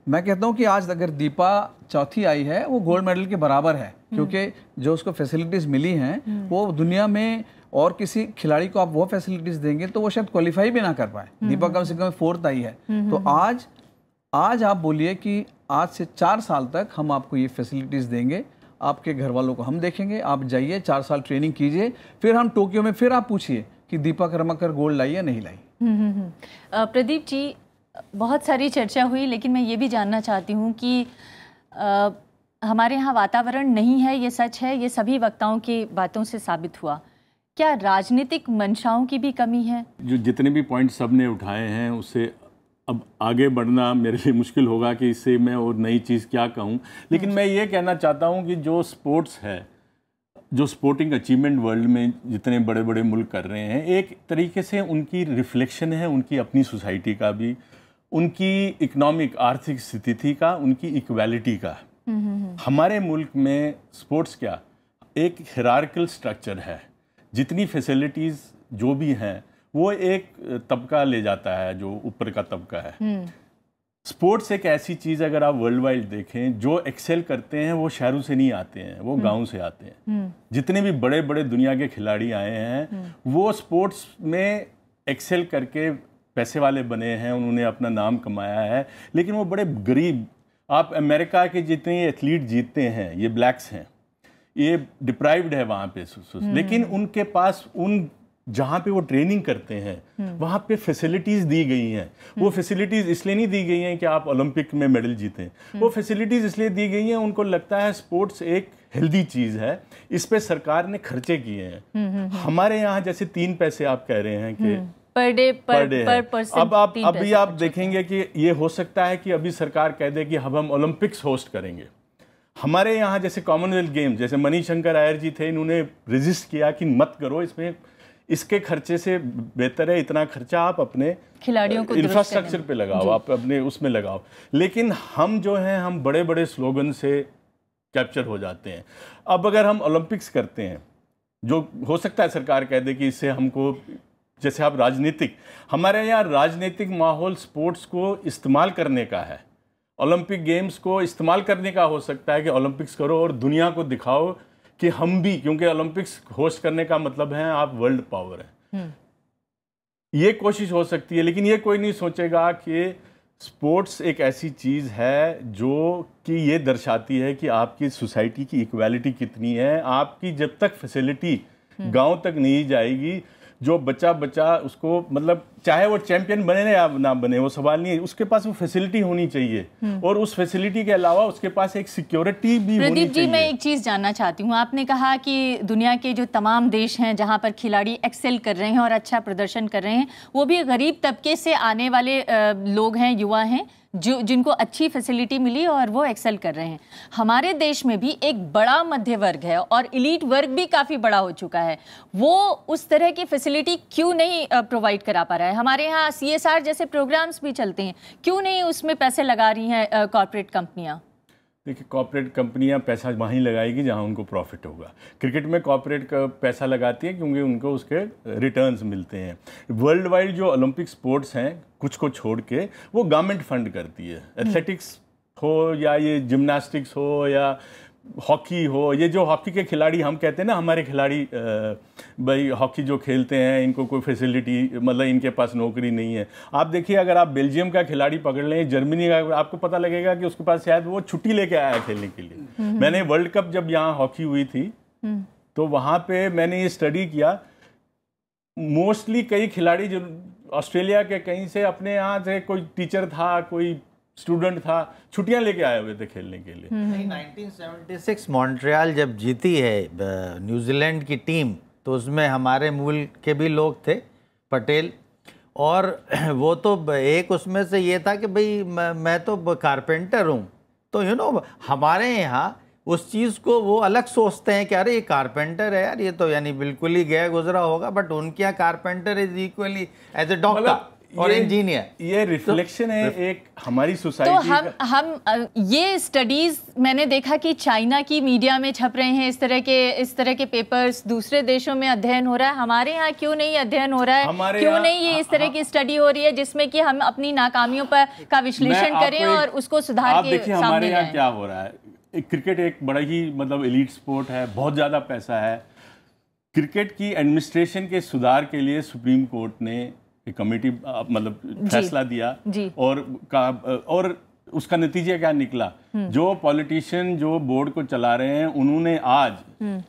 मैं कहता हूँ कि आज अगर दीपा चौथी आई है वो गोल्ड मेडल के बराबर है, क्योंकि जो उसको फैसिलिटीज़ मिली हैं वो दुनिया में और किसी खिलाड़ी को आप वो फैसिलिटीज़ देंगे तो वो शायद क्वालिफाई भी ना कर पाए। दीपा कम से कम 4th आई है। तो आज आप बोलिए कि आज से 4 साल तक हम आपको ये फैसिलिटीज़ देंगे, आपके घर वालों को हम देखेंगे, आप जाइए 4 साल ट्रेनिंग कीजिए, फिर हम टोक्यो में फिर आप पूछिए कि दीपा कर्माकर गोल्ड लाई या नहीं लाई। प्रदीप जी, बहुत सारी चर्चा हुई, लेकिन मैं ये भी जानना चाहती हूँ कि हमारे यहाँ वातावरण नहीं है, ये सच है, ये सभी वक्ताओं की बातों से साबित हुआ। क्या राजनीतिक मंशाओं की भी कमी है? जो जितने भी पॉइंट सब ने उठाए हैं उससे अब आगे बढ़ना मेरे लिए मुश्किल होगा कि इससे मैं और नई चीज़ क्या कहूँ, लेकिन मैं ये कहना चाहता हूँ कि जो स्पोर्ट्स है, जो स्पोर्टिंग अचीवमेंट वर्ल्ड में जितने बड़े बड़े मुल्क कर रहे हैं, एक तरीके से उनकी रिफ्लेक्शन है उनकी अपनी सोसाइटी का भी, उनकी इकोनॉमिक आर्थिक स्थिति का, उनकी इक्वालिटी का। हमारे मुल्क में स्पोर्ट्स क्या एक हिरार्किकल स्ट्रक्चर है, जितनी फैसिलिटीज़ जो भी हैं वो एक तबका ले जाता है जो ऊपर का तबका है। स्पोर्ट्स एक ऐसी चीज़ अगर आप वर्ल्ड वाइड देखें, जो एक्सेल करते हैं वो शहरों से नहीं आते हैं, वो गांव से आते हैं। जितने भी बड़े बड़े दुनिया के खिलाड़ी आए हैं वो स्पोर्ट्स में एक्सेल करके पैसे वाले बने हैं, उन्होंने अपना नाम कमाया है, लेकिन वो बड़े गरीब, आप अमेरिका के जितने एथलीट जीतते हैं ये ब्लैक्स हैं, ये डिप्राइव्ड है वहाँ पे, लेकिन उनके पास उन जहाँ पे वो ट्रेनिंग करते हैं वहाँ पे फैसिलिटीज़ दी गई हैं। वो फैसिलिटीज़ इसलिए नहीं दी गई हैं कि आप ओलंपिक में मेडल जीतें, वो फैसिलिटीज़ इसलिए दी गई हैं, उनको लगता है स्पोर्ट्स एक हेल्दी चीज़ है, इस पे सरकार ने खर्चे किए हैं। हमारे यहाँ जैसे 3 पैसे आप कह रहे हैं कि पर डे है। अब अभी आप देखेंगे कि ये हो सकता है कि अभी सरकार कह दे कि अब हम ओलंपिक्स होस्ट करेंगे। हमारे यहाँ जैसे कॉमनवेल्थ गेम, जैसे मणिशंकर अय्यर जी थे, इन्होंने रेजिस्ट किया कि मत करो, इसमें इसके खर्चे से बेहतर है इतना खर्चा आप अपने खिलाड़ियों को इंफ्रास्ट्रक्चर पे लगाओ, आप अपने उसमें लगाओ। लेकिन हम जो हैं हम बड़े बड़े स्लोगन से कैप्चर हो जाते हैं। अब अगर हम ओलंपिक्स करते हैं, जो हो सकता है सरकार कह दे कि इससे हमको, जैसे आप राजनीतिक, हमारे यहाँ राजनीतिक माहौल स्पोर्ट्स को इस्तेमाल करने का है, ओलंपिक गेम्स को इस्तेमाल करने का हो सकता है कि ओलंपिक्स करो और दुनिया को दिखाओ कि हम भी, क्योंकि ओलंपिक्स होस्ट करने का मतलब है आप वर्ल्ड पावर है। ये कोशिश हो सकती है, लेकिन ये कोई नहीं सोचेगा कि स्पोर्ट्स एक ऐसी चीज़ है जो कि ये दर्शाती है कि आपकी सोसाइटी की इक्वालिटी कितनी है। आपकी जब तक फैसिलिटी गांव तक नहीं जाएगी, जो बच्चा उसको मतलब चाहे वो चैंपियन बने या ना बने वो सवाल नहीं है, उसके पास वो फैसिलिटी होनी चाहिए और उस फैसिलिटी के अलावा उसके पास एक सिक्योरिटी भी होनी चाहिए। प्रदीप जी, मैं एक चीज़ जानना चाहती हूँ, आपने कहा कि दुनिया के जो तमाम देश हैं जहाँ पर खिलाड़ी एक्सेल कर रहे हैं और अच्छा प्रदर्शन कर रहे हैं, वो भी गरीब तबके से आने वाले लोग हैं, युवा हैं, जो जिनको अच्छी फैसिलिटी मिली और वो एक्सेल कर रहे हैं। हमारे देश में भी एक बड़ा मध्य वर्ग है और इलीट वर्ग भी काफ़ी बड़ा हो चुका है, वो उस तरह की फैसिलिटी क्यों नहीं प्रोवाइड करा पा रहा है? हमारे यहाँ CSR जैसे प्रोग्राम्स भी चलते हैं, क्यों नहीं उसमें पैसे लगा रही हैं कॉर्पोरेट कंपनियाँ? देखिए, कॉर्पोरेट कंपनियां पैसा वहीं लगाएगी जहां उनको प्रॉफिट होगा। क्रिकेट में कॉर्पोरेट का पैसा लगाती है क्योंकि उनको उसके रिटर्न्स मिलते हैं। वर्ल्ड वाइड जो ओलंपिक स्पोर्ट्स हैं, कुछ को छोड़ के, वो गवर्नमेंट फंड करती है। एथलेटिक्स हो या ये जिम्नास्टिक्स हो या हॉकी हो, ये जो हॉकी के खिलाड़ी हम कहते हैं ना, हमारे खिलाड़ी भाई हॉकी जो खेलते हैं इनको कोई फैसिलिटी, मतलब इनके पास नौकरी नहीं है। आप देखिए, अगर आप बेल्जियम का खिलाड़ी पकड़ लें, जर्मनी का, आपको पता लगेगा कि उसके पास शायद वो छुट्टी लेके आया खेलने के लिए। मैंने वर्ल्ड कप जब यहाँ हॉकी हुई थी तो वहाँ पे मैंने ये स्टडी किया, मोस्टली कई खिलाड़ी जो ऑस्ट्रेलिया के कहीं से अपने यहाँ से, कोई टीचर था, कोई स्टूडेंट था, छुट्टियां लेके आए हुए थे खेलने के लिए। 1976 मॉन्ट्रियल जब जीती है न्यूजीलैंड की टीम, तो उसमें हमारे मुल्क के भी लोग थे, पटेल, और वो तो एक उसमें से ये था कि भाई मैं तो कारपेंटर हूँ, तो हमारे यहाँ उस चीज़ को वो अलग सोचते हैं कि अरे ये कारपेंटर है यार, ये तो यानी बिल्कुल ही गया गुजरा होगा, बट उनके यहाँ carpenter is equally as a doctor और इंजीनियर। ये रिफ्लेक्शन है एक हमारी सोसाइटी तो हम ये स्टडीज मैंने देखा कि चाइना की मीडिया में छप रहे हैं, इस तरह के पेपर्स दूसरे देशों में अध्ययन हो रहा है, हमारे यहाँ क्यों नहीं अध्ययन हो रहा है? क्यों नहीं ये इस तरह की स्टडी हो रही है जिसमें कि हम अपनी नाकामियों का विश्लेषण करें और उसको सुधार के सामने लाएं? हमारे यहाँ क्या हो रहा है, क्रिकेट एक बड़ा ही मतलब एलीट स्पोर्ट है, बहुत ज़्यादा पैसा है। क्रिकेट की एडमिनिस्ट्रेशन के सुधार के लिए सुप्रीम कोर्ट ने एक कमेटी मतलब फैसला दिया और उसका नतीजा क्या निकला? जो पॉलिटिशियन जो बोर्ड को चला रहे हैं, उन्होंने आज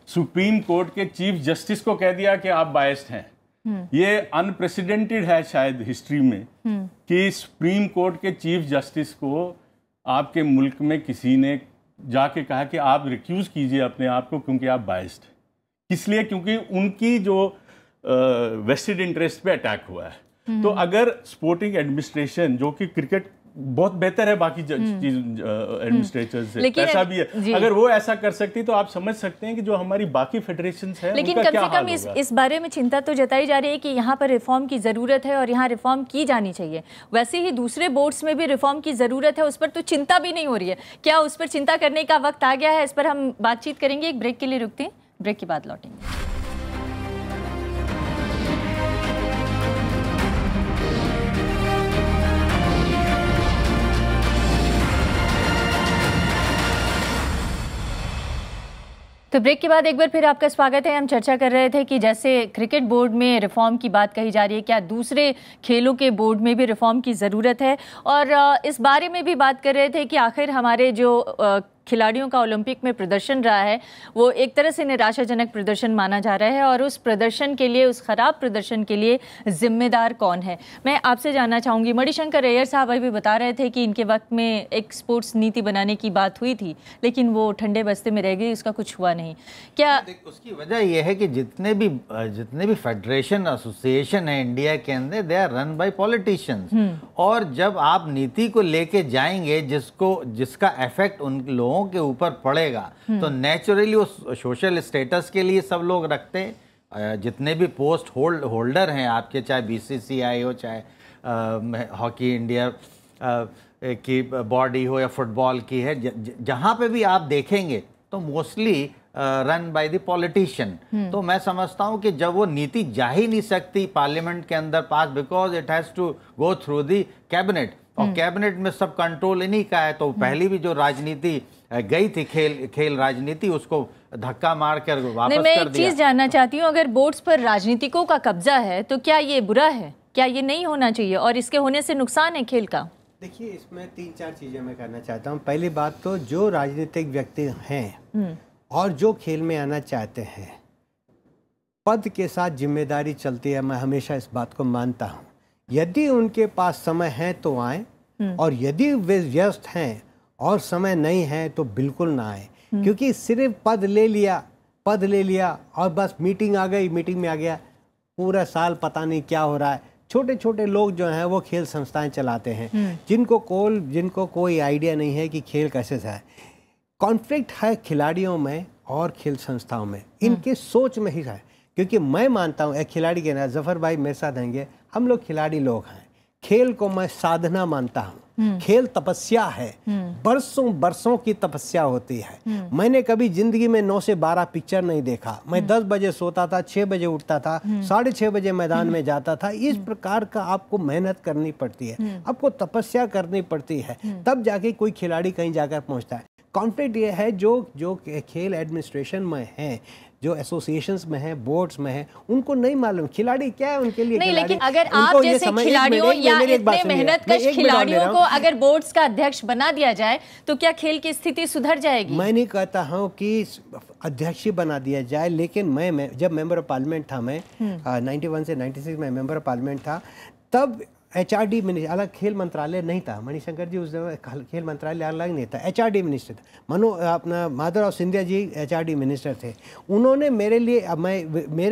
सुप्रीम कोर्ट के चीफ जस्टिस को कह दिया कि आप बायस्ड हैं। ये अनप्रेसिडेंटेड है शायद हिस्ट्री में कि सुप्रीम कोर्ट के चीफ जस्टिस को आपके मुल्क में किसी ने जाके कहा कि आप रिक्यूज कीजिए अपने आप को क्योंकि आप बायस्ड। इसलिए क्योंकि उनकी जो वेस्टेड इंटरेस्ट पे अटैक हुआ है। तो अगर स्पोर्टिंग एडमिनिस्ट्रेशन, जो कि क्रिकेट बहुत बेहतर है बाकी एडमिनिस्ट्रेटर से, पैसा भी है, अगर वो ऐसा कर सकती तो आप समझ सकते हैं कि जो हमारी बाकी फेडरेशंस हैं, लेकिन कम से कम इस बारे में चिंता तो जताई जा रही है कि यहाँ पर रिफॉर्म की ज़रूरत है और यहाँ रिफॉर्म की जानी चाहिए। वैसे ही दूसरे बोर्ड्स में भी रिफॉर्म की ज़रूरत है, उस पर तो चिंता भी नहीं हो रही है। क्या उस पर चिंता करने का वक्त आ गया है? इस पर हम बातचीत करेंगे, एक ब्रेक के लिए रुकते हैं, ब्रेक के बाद लौटेंगे। तो ब्रेक के बाद एक बार फिर आपका स्वागत है। हम चर्चा कर रहे थे कि जैसे क्रिकेट बोर्ड में रिफॉर्म की बात कही जा रही है, क्या दूसरे खेलों के बोर्ड में भी रिफॉर्म की ज़रूरत है? और इस बारे में भी बात कर रहे थे कि आखिर हमारे जो खिलाड़ियों का ओलंपिक में प्रदर्शन रहा है वो एक तरह से निराशाजनक प्रदर्शन माना जा रहा है, और उस प्रदर्शन के लिए, उस खराब प्रदर्शन के लिए जिम्मेदार कौन है? मैं आपसे जानना चाहूँगी, मणिशंकर अय्यर साहब अभी बता रहे थे कि इनके वक्त में एक स्पोर्ट्स नीति बनाने की बात हुई थी, लेकिन वो ठंडे बस्ते में रह गई, उसका कुछ हुआ नहीं। क्या उसकी वजह यह है कि जितने भी फेडरेशन एसोसिएशन है इंडिया के अंदर, they are run by politicians, और जब आप नीति को लेके जाएंगे जिसका इफेक्ट उन लोगों के ऊपर पड़ेगा, तो नेचुरली वो सोशल स्टेटस के लिए सब लोग रखते हैं। जितने भी पोस्ट होल्डर हैं आपके, चाहे बीसीसीआई हो, चाहे हॉकी इंडिया की बॉडी हो या फुटबॉल की है, जहां पे भी आप देखेंगे तो mostly run by the politician. तो मैं समझता हूं कि जब वो नीति जा ही नहीं सकती पार्लियामेंट के अंदर pass, because it has to go through the cabinet, और कैबिनेट में सब कंट्रोल इन्हीं का है। तो पहली भी जो राजनीति गई थी, खेल राजनीति, उसको धक्का मार कर वापस कर दिया। मैं एक चीज जानना चाहती हूँ, अगर बोर्ड्स पर राजनीतिकों का कब्जा है तो क्या ये बुरा है? क्या ये नहीं होना चाहिए और इसके होने से नुकसान है खेल का? देखिए, इसमें 3-4 चीज़ें मैं करना चाहता हूँ। पहली बात तो जो राजनीतिक व्यक्ति हैं और जो खेल में आना चाहते हैं, पद के साथ जिम्मेदारी चलती है, मैं हमेशा इस बात को मानता हूँ। यदि उनके पास समय है तो आए, और यदि वे व्यस्त हैं और समय नहीं है तो बिल्कुल ना आए, क्योंकि सिर्फ पद ले लिया और बस मीटिंग आ गई, मीटिंग में आ गया, पूरा साल पता नहीं क्या हो रहा है। छोटे छोटे लोग जो हैं वो खेल संस्थाएं चलाते हैं, जिनको कोई आइडिया नहीं है कि खेल कैसे है। कॉन्फ्लिक्ट है खिलाड़ियों में और खेल संस्थाओं में, इनके सोच में ही है। क्योंकि मैं मानता हूँ, एक खिलाड़ी के ना, जफर भाई मेरे साथ रहेंगे, हम लोग खिलाड़ी लोग हैं। खेल को मैं साधना मानता हूँ, खेल तपस्या है, बरसों बरसों की तपस्या होती है। मैंने कभी जिंदगी में 9 से 12 पिक्चर नहीं देखा। मैं 10 बजे सोता था, 6 बजे उठता था, 6:30 बजे मैदान में जाता था। इस प्रकार का आपको मेहनत करनी पड़ती है, आपको तपस्या करनी पड़ती है, तब जाके कोई खिलाड़ी कहीं जाकर पहुंचता है। कॉन्फ्लिक्ट ये है जो खेल एडमिनिस्ट्रेशन में है, जो एसोसिएशंस में है, बोर्ड्स में है, उनको नहीं मालूम खिलाड़ी क्या है उनके लिए। नहीं, लेकिन अगर आप जैसे खिलाड़ियों या इतने मेहनतकश खिलाड़ियों को अगर बोर्ड्स का अध्यक्ष बना दिया जाए तो क्या खेल की स्थिति सुधर जाएगी? मैं नहीं कहता हूँ कि अध्यक्ष ही बना दिया जाए, लेकिन मैं जब मेंबर ऑफ पार्लियामेंट था, मैं 91 से 96 में मेंबर ऑफ पार्लियामेंट था, तब HRD मिनिस्टर, अलग खेल मंत्रालय नहीं था। मणिशंकर जी उस समय खेल मंत्रालय अलग नहीं था, HRD मिनिस्टर था। माधवराव सिंधिया जी HRD मिनिस्टर थे। उन्होंने मेरे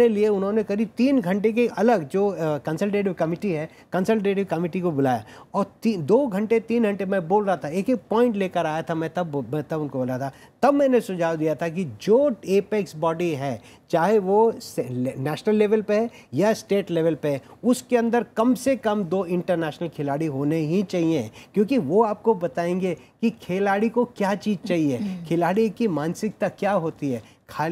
लिए उन्होंने करीब 3 घंटे के अलग जो कंसल्टेटिव कमेटी है, कंसल्टेटिव कमेटी को बुलाया, और 2 घंटे 3 घंटे मैं बोल रहा था, एक एक पॉइंट लेकर आया था। मैं तब उनको बोला था, तब मैंने सुझाव दिया था कि जो एपेक्स बॉडी है, चाहे वो नेशनल लेवल पे है या स्टेट लेवल पे है, उसके अंदर कम से कम 2 इंटरनेशनल खिलाड़ी होने ही चाहिए, क्योंकि वो आपको बताएंगे कि खिलाड़ी को क्या चीज़ चाहिए, खिलाड़ी की मानसिकता क्या होती है,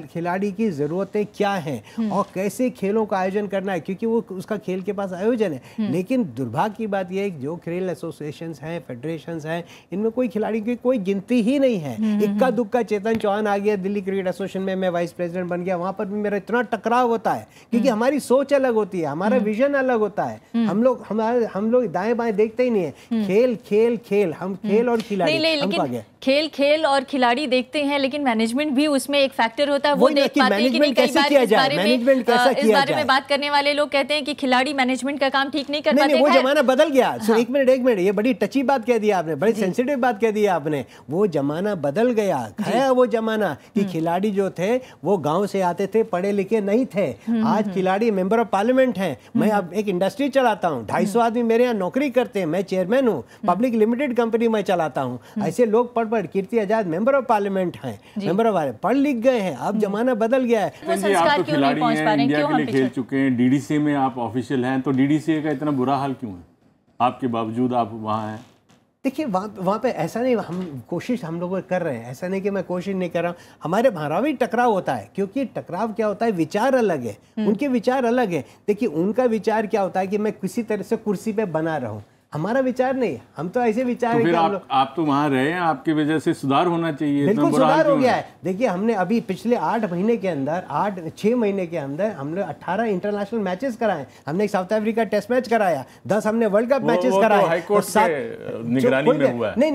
खिलाड़ी की ज़रूरतें क्या हैं, और कैसे खेलों का आयोजन करना है, क्योंकि वो उसका खेल के पास आयोजन है। लेकिन दुर्भाग्य की बात यह है कि जो खेल एसोसिएशंस हैं, फेडरेशंस हैं, इनमें कोई खिलाड़ी की कोई गिनती ही नहीं है। इक्का दुक्का चेतन चौहान आ गया दिल्ली क्रिकेट एसोसिएशन में, मैं वाइस प्रेसिडेंट बन गया, वहाँ पर भी मेरा इतना टकराव होता है, क्योंकि हमारी सोच अलग होती है, हमारा विजन अलग होता है। हम लोग दाएं बाएं देखते ही नहीं है। खेल हम खेल और खिलाड़ी, खेल और खिलाड़ी देखते हैं, लेकिन मैनेजमेंट भी उसमें एक फैक्टर होता है। वो देख पाते हैं कि नहीं, कई बार इस बारे में बात करने वाले लोग कहते हैं कि खिलाड़ी मैनेजमेंट का काम ठीक नहीं कर पाते। वो जमाना बदल गया। एक मिनट, ये बड़ी टची बात कह दी आपने, बड़ी सेंसिटिव बात कह दी आपने। वो जमाना बदल गया, गया वो जमाना कि खिलाड़ी जो थे वो गांव से आते थे, पढ़े लिखे नहीं थे। आज खिलाड़ी मेंबर ऑफ पार्लियामेंट हैं। मैं अब एक इंडस्ट्री चलाता हूँ, 250 आदमी मेरे यहाँ नौकरी करते हैं, मैं चेयरमैन हूँ, पब्लिक लिमिटेड कंपनी मैं चलाता हूँ। ऐसे लोग पढ़ Kirti Azad member of parliament हैं, मेंबर ऑफ पढ़ लिख गए हैं। अब जमाना बदल गया है। आप तो खिलाड़ी हैं, इंडिया के लिए खेल चुके हैं, DDCA में आप ऑफिशियल हैं, तो DDCA का इतना बुरा हाल क्यों है? आपके बावजूद आप वहाँ हैं। देखिए वहाँ पे ऐसा नहीं, हम लोग कर रहे हैं, ऐसा नहीं कि मैं कोशिश नहीं कर रहा हूँ। हमारा भी टकराव होता है, क्योंकि टकराव क्या होता है, विचार अलग है, उनके विचार अलग है। देखिए उनका विचार क्या होता है कि मैं किसी तरह से कुर्सी पे बना रहूं, हमारा विचार नहीं, हम तो ऐसे विचार तो फिर आप तो वहाँ रहे हैं, आपकी वजह से सुधार होना चाहिए। बिल्कुल सुधार हो गया है। देखिए हमने अभी पिछले 6 महीने के अंदर हमने 18 इंटरनेशनल मैचेस कराए। हमने एक साउथ अफ्रीका टेस्ट मैच कराया, 10 हमने वर्ल्ड कप मैचेस कराए। हाईकोर्ट के निगरानी में हुआ है। नहीं,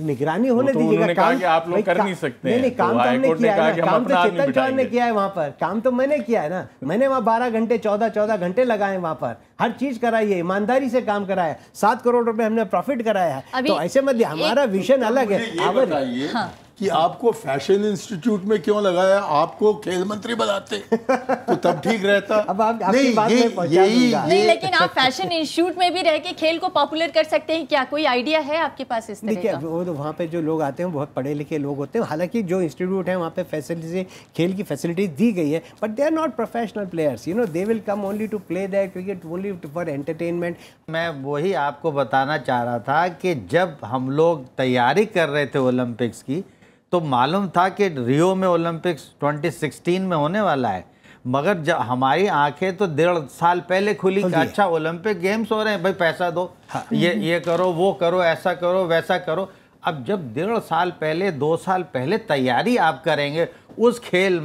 निगरानी होने दीजिएगा, काम आप लोग कर नहीं सकते। नहीं, काम तो हमने किया है, काम तो चेतन चौहान ने किया है। वहाँ पर काम तो मैंने किया है ना, मैंने वहाँ 12 घंटे 14 घंटे लगाए, वहाँ पर हर चीज कराई है, ईमानदारी से काम कराया, 7 करोड़ रुपए हमने प्रॉफिट कराया है। तो ऐसे मत, हमारा विजन अलग है। कि आपको फैशन इंस्टीट्यूट में क्यों लगाया, आपको खेल मंत्री बनाते तो तब ठीक रहता। अब आपकी बात में पहुंचा दूंगा। नहीं, लेकिन आप फैशन इंस्टीट्यूट में भी रह के खेल को पॉपुलर कर सकते हैं क्या? कोई आइडिया है आपके पास इस तरह का? वो तो वहाँ पे जो लोग आते हैं बहुत पढ़े लिखे लोग होते हैं। हालांकि जो इंस्टीट्यूट है वहाँ पे फैसिलिटी, खेल की फैसिलिटी दी गई है, but they are not professional players, they will come only to play their cricket, only for entertainment. मैं वही आपको बताना चाह रहा था कि जब हम लोग तैयारी कर रहे थे ओलंपिक्स की, तो मालूम था कि रियो में ओलंपिक्स 2016 में होने वाला है, मगर जब हमारी आंखें तो 1.5 साल पहले खुली कि अच्छा ओलंपिक गेम्स हो रहे हैं, भाई पैसा दो, ये करो, वो करो, ऐसा करो, वैसा करो। अब जब 1.5 साल पहले, 2 साल पहले तैयारी आप करेंगे उस खेल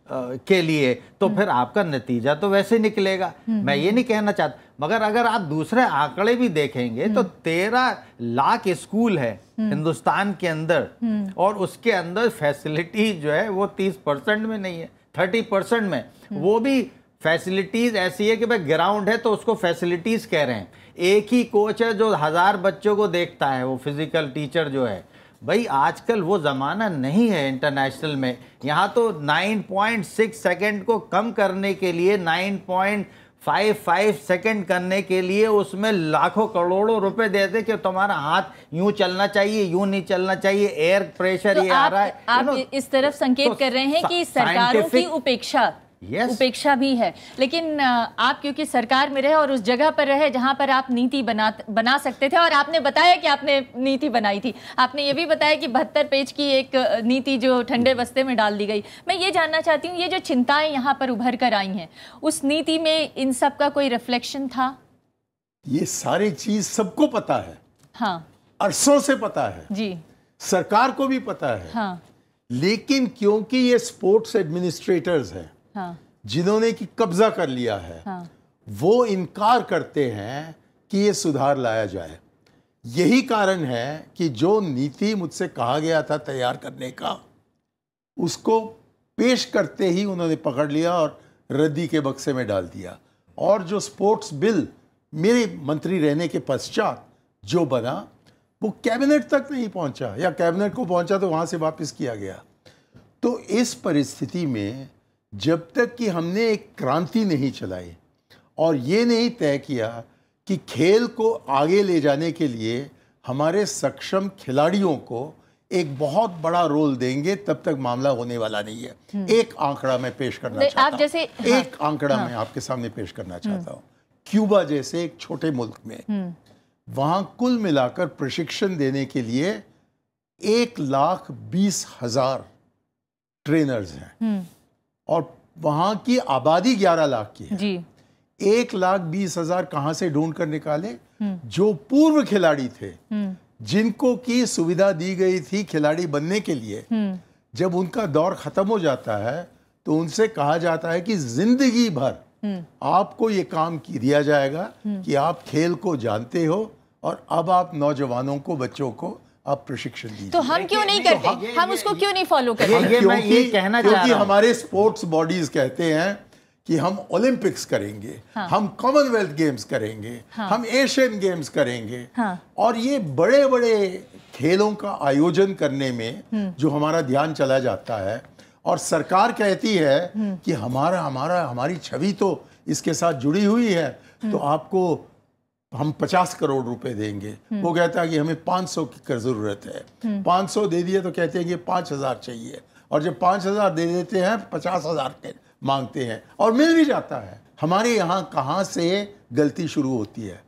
के लिए, तो फिर आपका नतीजा तो वैसे निकलेगा। मैं ये नहीं कहना चाहता, मगर अगर आप दूसरे आंकड़े भी देखेंगे तो 13 लाख स्कूल है हिंदुस्तान के अंदर, और उसके अंदर फैसिलिटी जो है वो 30% में नहीं है, 30% में, वो भी फैसिलिटीज ऐसी है कि भाई ग्राउंड है तो उसको फैसिलिटीज कह रहे हैं। एक ही कोच है जो 1000 बच्चों को देखता है, वो फिजिकल टीचर जो है। भाई आजकल वो ज़माना नहीं है इंटरनेशनल में। यहाँ तो 9.6 सेकंड को कम करने के लिए, 9.55 सेकंड करने के लिए उसमें लाखों करोड़ों रुपए देते कि तुम्हारा हाथ यूं चलना चाहिए, यूं नहीं चलना चाहिए, एयर प्रेशर तो ये आ रहा है। आप इस तरफ संकेत कर रहे हैं कि सरकारों की उपेक्षा उपेक्षा भी है, लेकिन आप क्योंकि सरकार में रहे और उस जगह पर रहे जहां पर आप नीति बना सकते थे, और आपने बताया कि आपने नीति बनाई थी। आपने ये भी बताया कि 72 पेज की एक नीति जो ठंडे बस्ते में डाल दी गई। मैं ये जानना चाहती हूँ, ये जो चिंताएं यहाँ पर उभर कर आई हैं, उस नीति में इन सब का कोई रिफ्लेक्शन था? ये सारी चीज सबको पता है। हाँ, अरसों से पता है जी, सरकार को भी पता है। हाँ, लेकिन क्योंकि ये स्पोर्ट्स एडमिनिस्ट्रेटर्स हैं, हाँ, जिन्होंने कि कब्जा कर लिया है, हाँ, वो इनकार करते हैं कि ये सुधार लाया जाए। यही कारण है कि जो नीति मुझसे कहा गया था तैयार करने का, उसको पेश करते ही उन्होंने पकड़ लिया और रद्दी के बक्से में डाल दिया। और जो स्पोर्ट्स बिल मेरे मंत्री रहने के पश्चात जो बना, वो कैबिनेट तक नहीं पहुंचा, या कैबिनेट को पहुंचा तो वहां से वापस किया गया। तो इस परिस्थिति में जब तक कि हमने एक क्रांति नहीं चलाई और ये नहीं तय किया कि खेल को आगे ले जाने के लिए हमारे सक्षम खिलाड़ियों को एक बहुत बड़ा रोल देंगे, तब तक मामला होने वाला नहीं है। एक आंकड़ा मैं पेश करना चाहता हूं। एक आंकड़ा मैं आपके सामने पेश करना चाहता हूं। क्यूबा जैसे एक छोटे मुल्क में वहां कुल मिलाकर प्रशिक्षण देने के लिए 1,20,000 ट्रेनर्स हैं और वहां की आबादी 11 लाख की है जी। 1,20,000 कहां से ढूंढ कर निकाले? जो पूर्व खिलाड़ी थे, जिनको की सुविधा दी गई थी खिलाड़ी बनने के लिए, जब उनका दौर खत्म हो जाता है तो उनसे कहा जाता है कि जिंदगी भर आपको ये काम दिया जाएगा कि आप खेल को जानते हो और अब आप नौजवानों को, बच्चों को आप प्रशिक्षण दीजिए। तो हम क्यों नहीं करते? हम उसको क्यों नहीं फॉलो करते? क्योंकि हमारे स्पोर्ट्स बॉडीज कहते हैं कि हम ओलंपिक्स करेंगे, हाँ। हम कॉमनवेल्थ गेम्स करेंगे, हाँ। हम एशियन गेम्स करेंगे, हाँ। और ये बड़े बड़े खेलों का आयोजन करने में जो हमारा ध्यान चला जाता है, और सरकार कहती है कि हमारी छवि तो इसके साथ जुड़ी हुई है, तो आपको हम 50 करोड़ रुपए देंगे। वो कहता है कि हमें 500 की जरूरत है। 500 दे दिए तो कहते हैं कि 5,000 चाहिए, और जब 5,000 दे देते हैं 50,000 के मांगते हैं और मिल भी जाता है। हमारे यहाँ कहाँ से गलती शुरू होती है?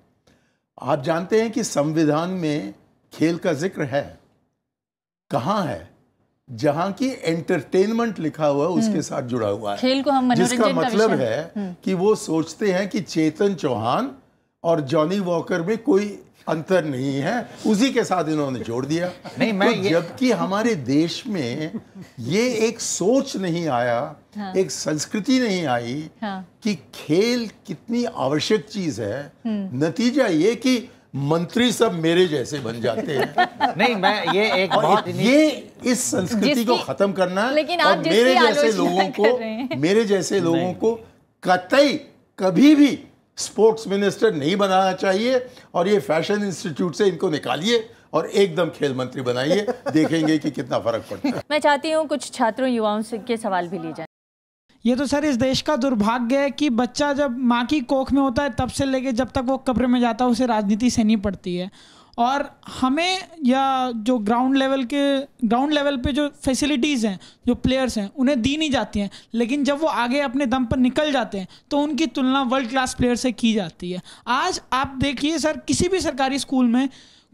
आप जानते हैं कि संविधान में खेल का जिक्र है, कहाँ है? जहाँ की एंटरटेनमेंट लिखा हुआ है उसके साथ जुड़ा हुआ है, खेल को हम मनोरंजन जिसका मतलब है कि वो सोचते हैं कि चेतन चौहान और जॉनी वॉकर में कोई अंतर नहीं है, उसी के साथ इन्होंने जोड़ दिया। नहीं, मैं तो जबकि हमारे देश में ये एक सोच नहीं आया, हाँ। एक संस्कृति नहीं आई, हाँ। कि खेल कितनी आवश्यक चीज है। नतीजा ये कि मंत्री सब मेरे जैसे बन जाते हैं। नहीं, मैं ये एक बहुत ये इस संस्कृति को खत्म करना है, और मेरे जैसे लोगों को कतई कभी भी स्पोर्ट्स मिनिस्टर नहीं बनाना चाहिए, और ये फैशन इंस्टीट्यूट से इनको निकालिए और एकदम खेल मंत्री बनाइए, देखेंगे कि कितना फर्क पड़ता है। मैं चाहती हूँ कुछ छात्रों युवाओं से के सवाल भी लिए जाए। ये तो सर इस देश का दुर्भाग्य है कि बच्चा जब माँ की कोख में होता है तब से लेके जब तक वो कब्र में जाता है उसे राजनीति सहनी पड़ती है, और हमें या जो ग्राउंड लेवल पे जो फैसिलिटीज़ हैं, जो प्लेयर्स हैं, उन्हें दी नहीं जाती हैं, लेकिन जब वो आगे अपने दम पर निकल जाते हैं तो उनकी तुलना वर्ल्ड क्लास प्लेयर से की जाती है। आज आप देखिए सर, किसी भी सरकारी स्कूल में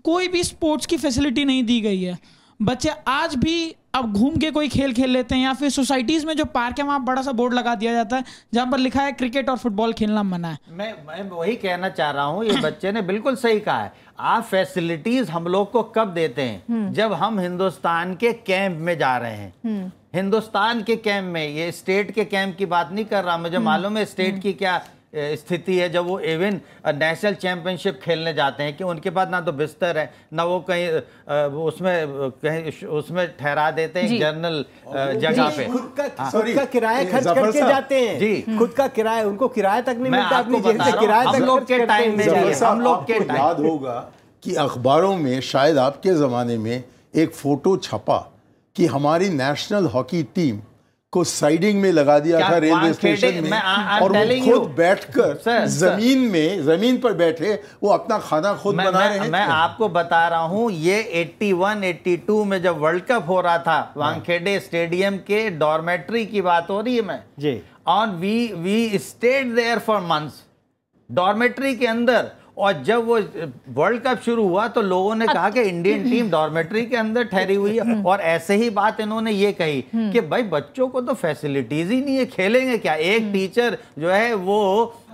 कोई भी स्पोर्ट्स की फैसिलिटी नहीं दी गई है। बच्चे आज भी अब घूम के कोई खेल खेल लेते हैं, या फिर सोसाइटीज में जो पार्क है वहाँ बड़ा सा बोर्ड लगा दिया जाता है जहाँ पर लिखा है क्रिकेट और फुटबॉल खेलना मना है। मैं वही कहना चाह रहा हूँ, ये बच्चे ने बिल्कुल सही कहा है। आप फैसिलिटीज हम लोग को कब देते हैं? जब हम हिंदुस्तान के कैंप में जा रहे हैं। हिंदुस्तान के कैंप में, ये स्टेट के कैंप की बात नहीं कर रहा, मुझे मालूम है स्टेट की क्या स्थिति है जब वो इवन नेशनल चैंपियनशिप खेलने जाते हैं कि उनके पास ना तो बिस्तर है ना वो कहीं उसमें ठहरा देते हैं जनरल जगह पे। खुद का किराया खर्च करके जाते हैं जी, खुद का किराया, उनको किराया तक नहीं मिलता अपनी जेब से किराया तक। हम लोग के टाइम में हम लोग के याद होगा कि अखबारों में शायद आपके ज़माने में एक फ़ोटो छपा कि हमारी नेशनल हॉकी टीम को साइडिंग में लगा दिया था रेलवे स्टेशन में, और वो खुद बैठकर जमीन पर बैठे वो अपना खाना खुद बना रहे थे। मैं आपको बता रहा हूँ, ये 81-82 में जब वर्ल्ड कप हो रहा था वानखेड़े स्टेडियम के डॉर्मेट्री की बात हो रही है मैं जी, और we stayed there for months dormitory के अंदर। और जब वो वर्ल्ड कप शुरू हुआ तो लोगों ने कहा कि इंडियन टीम डॉर्मेट्री के अंदर ठहरी हुई है, और ऐसे ही बात इन्होंने ये कही कि भाई बच्चों को तो फैसिलिटीज ही नहीं है, खेलेंगे क्या। एक टीचर जो है वो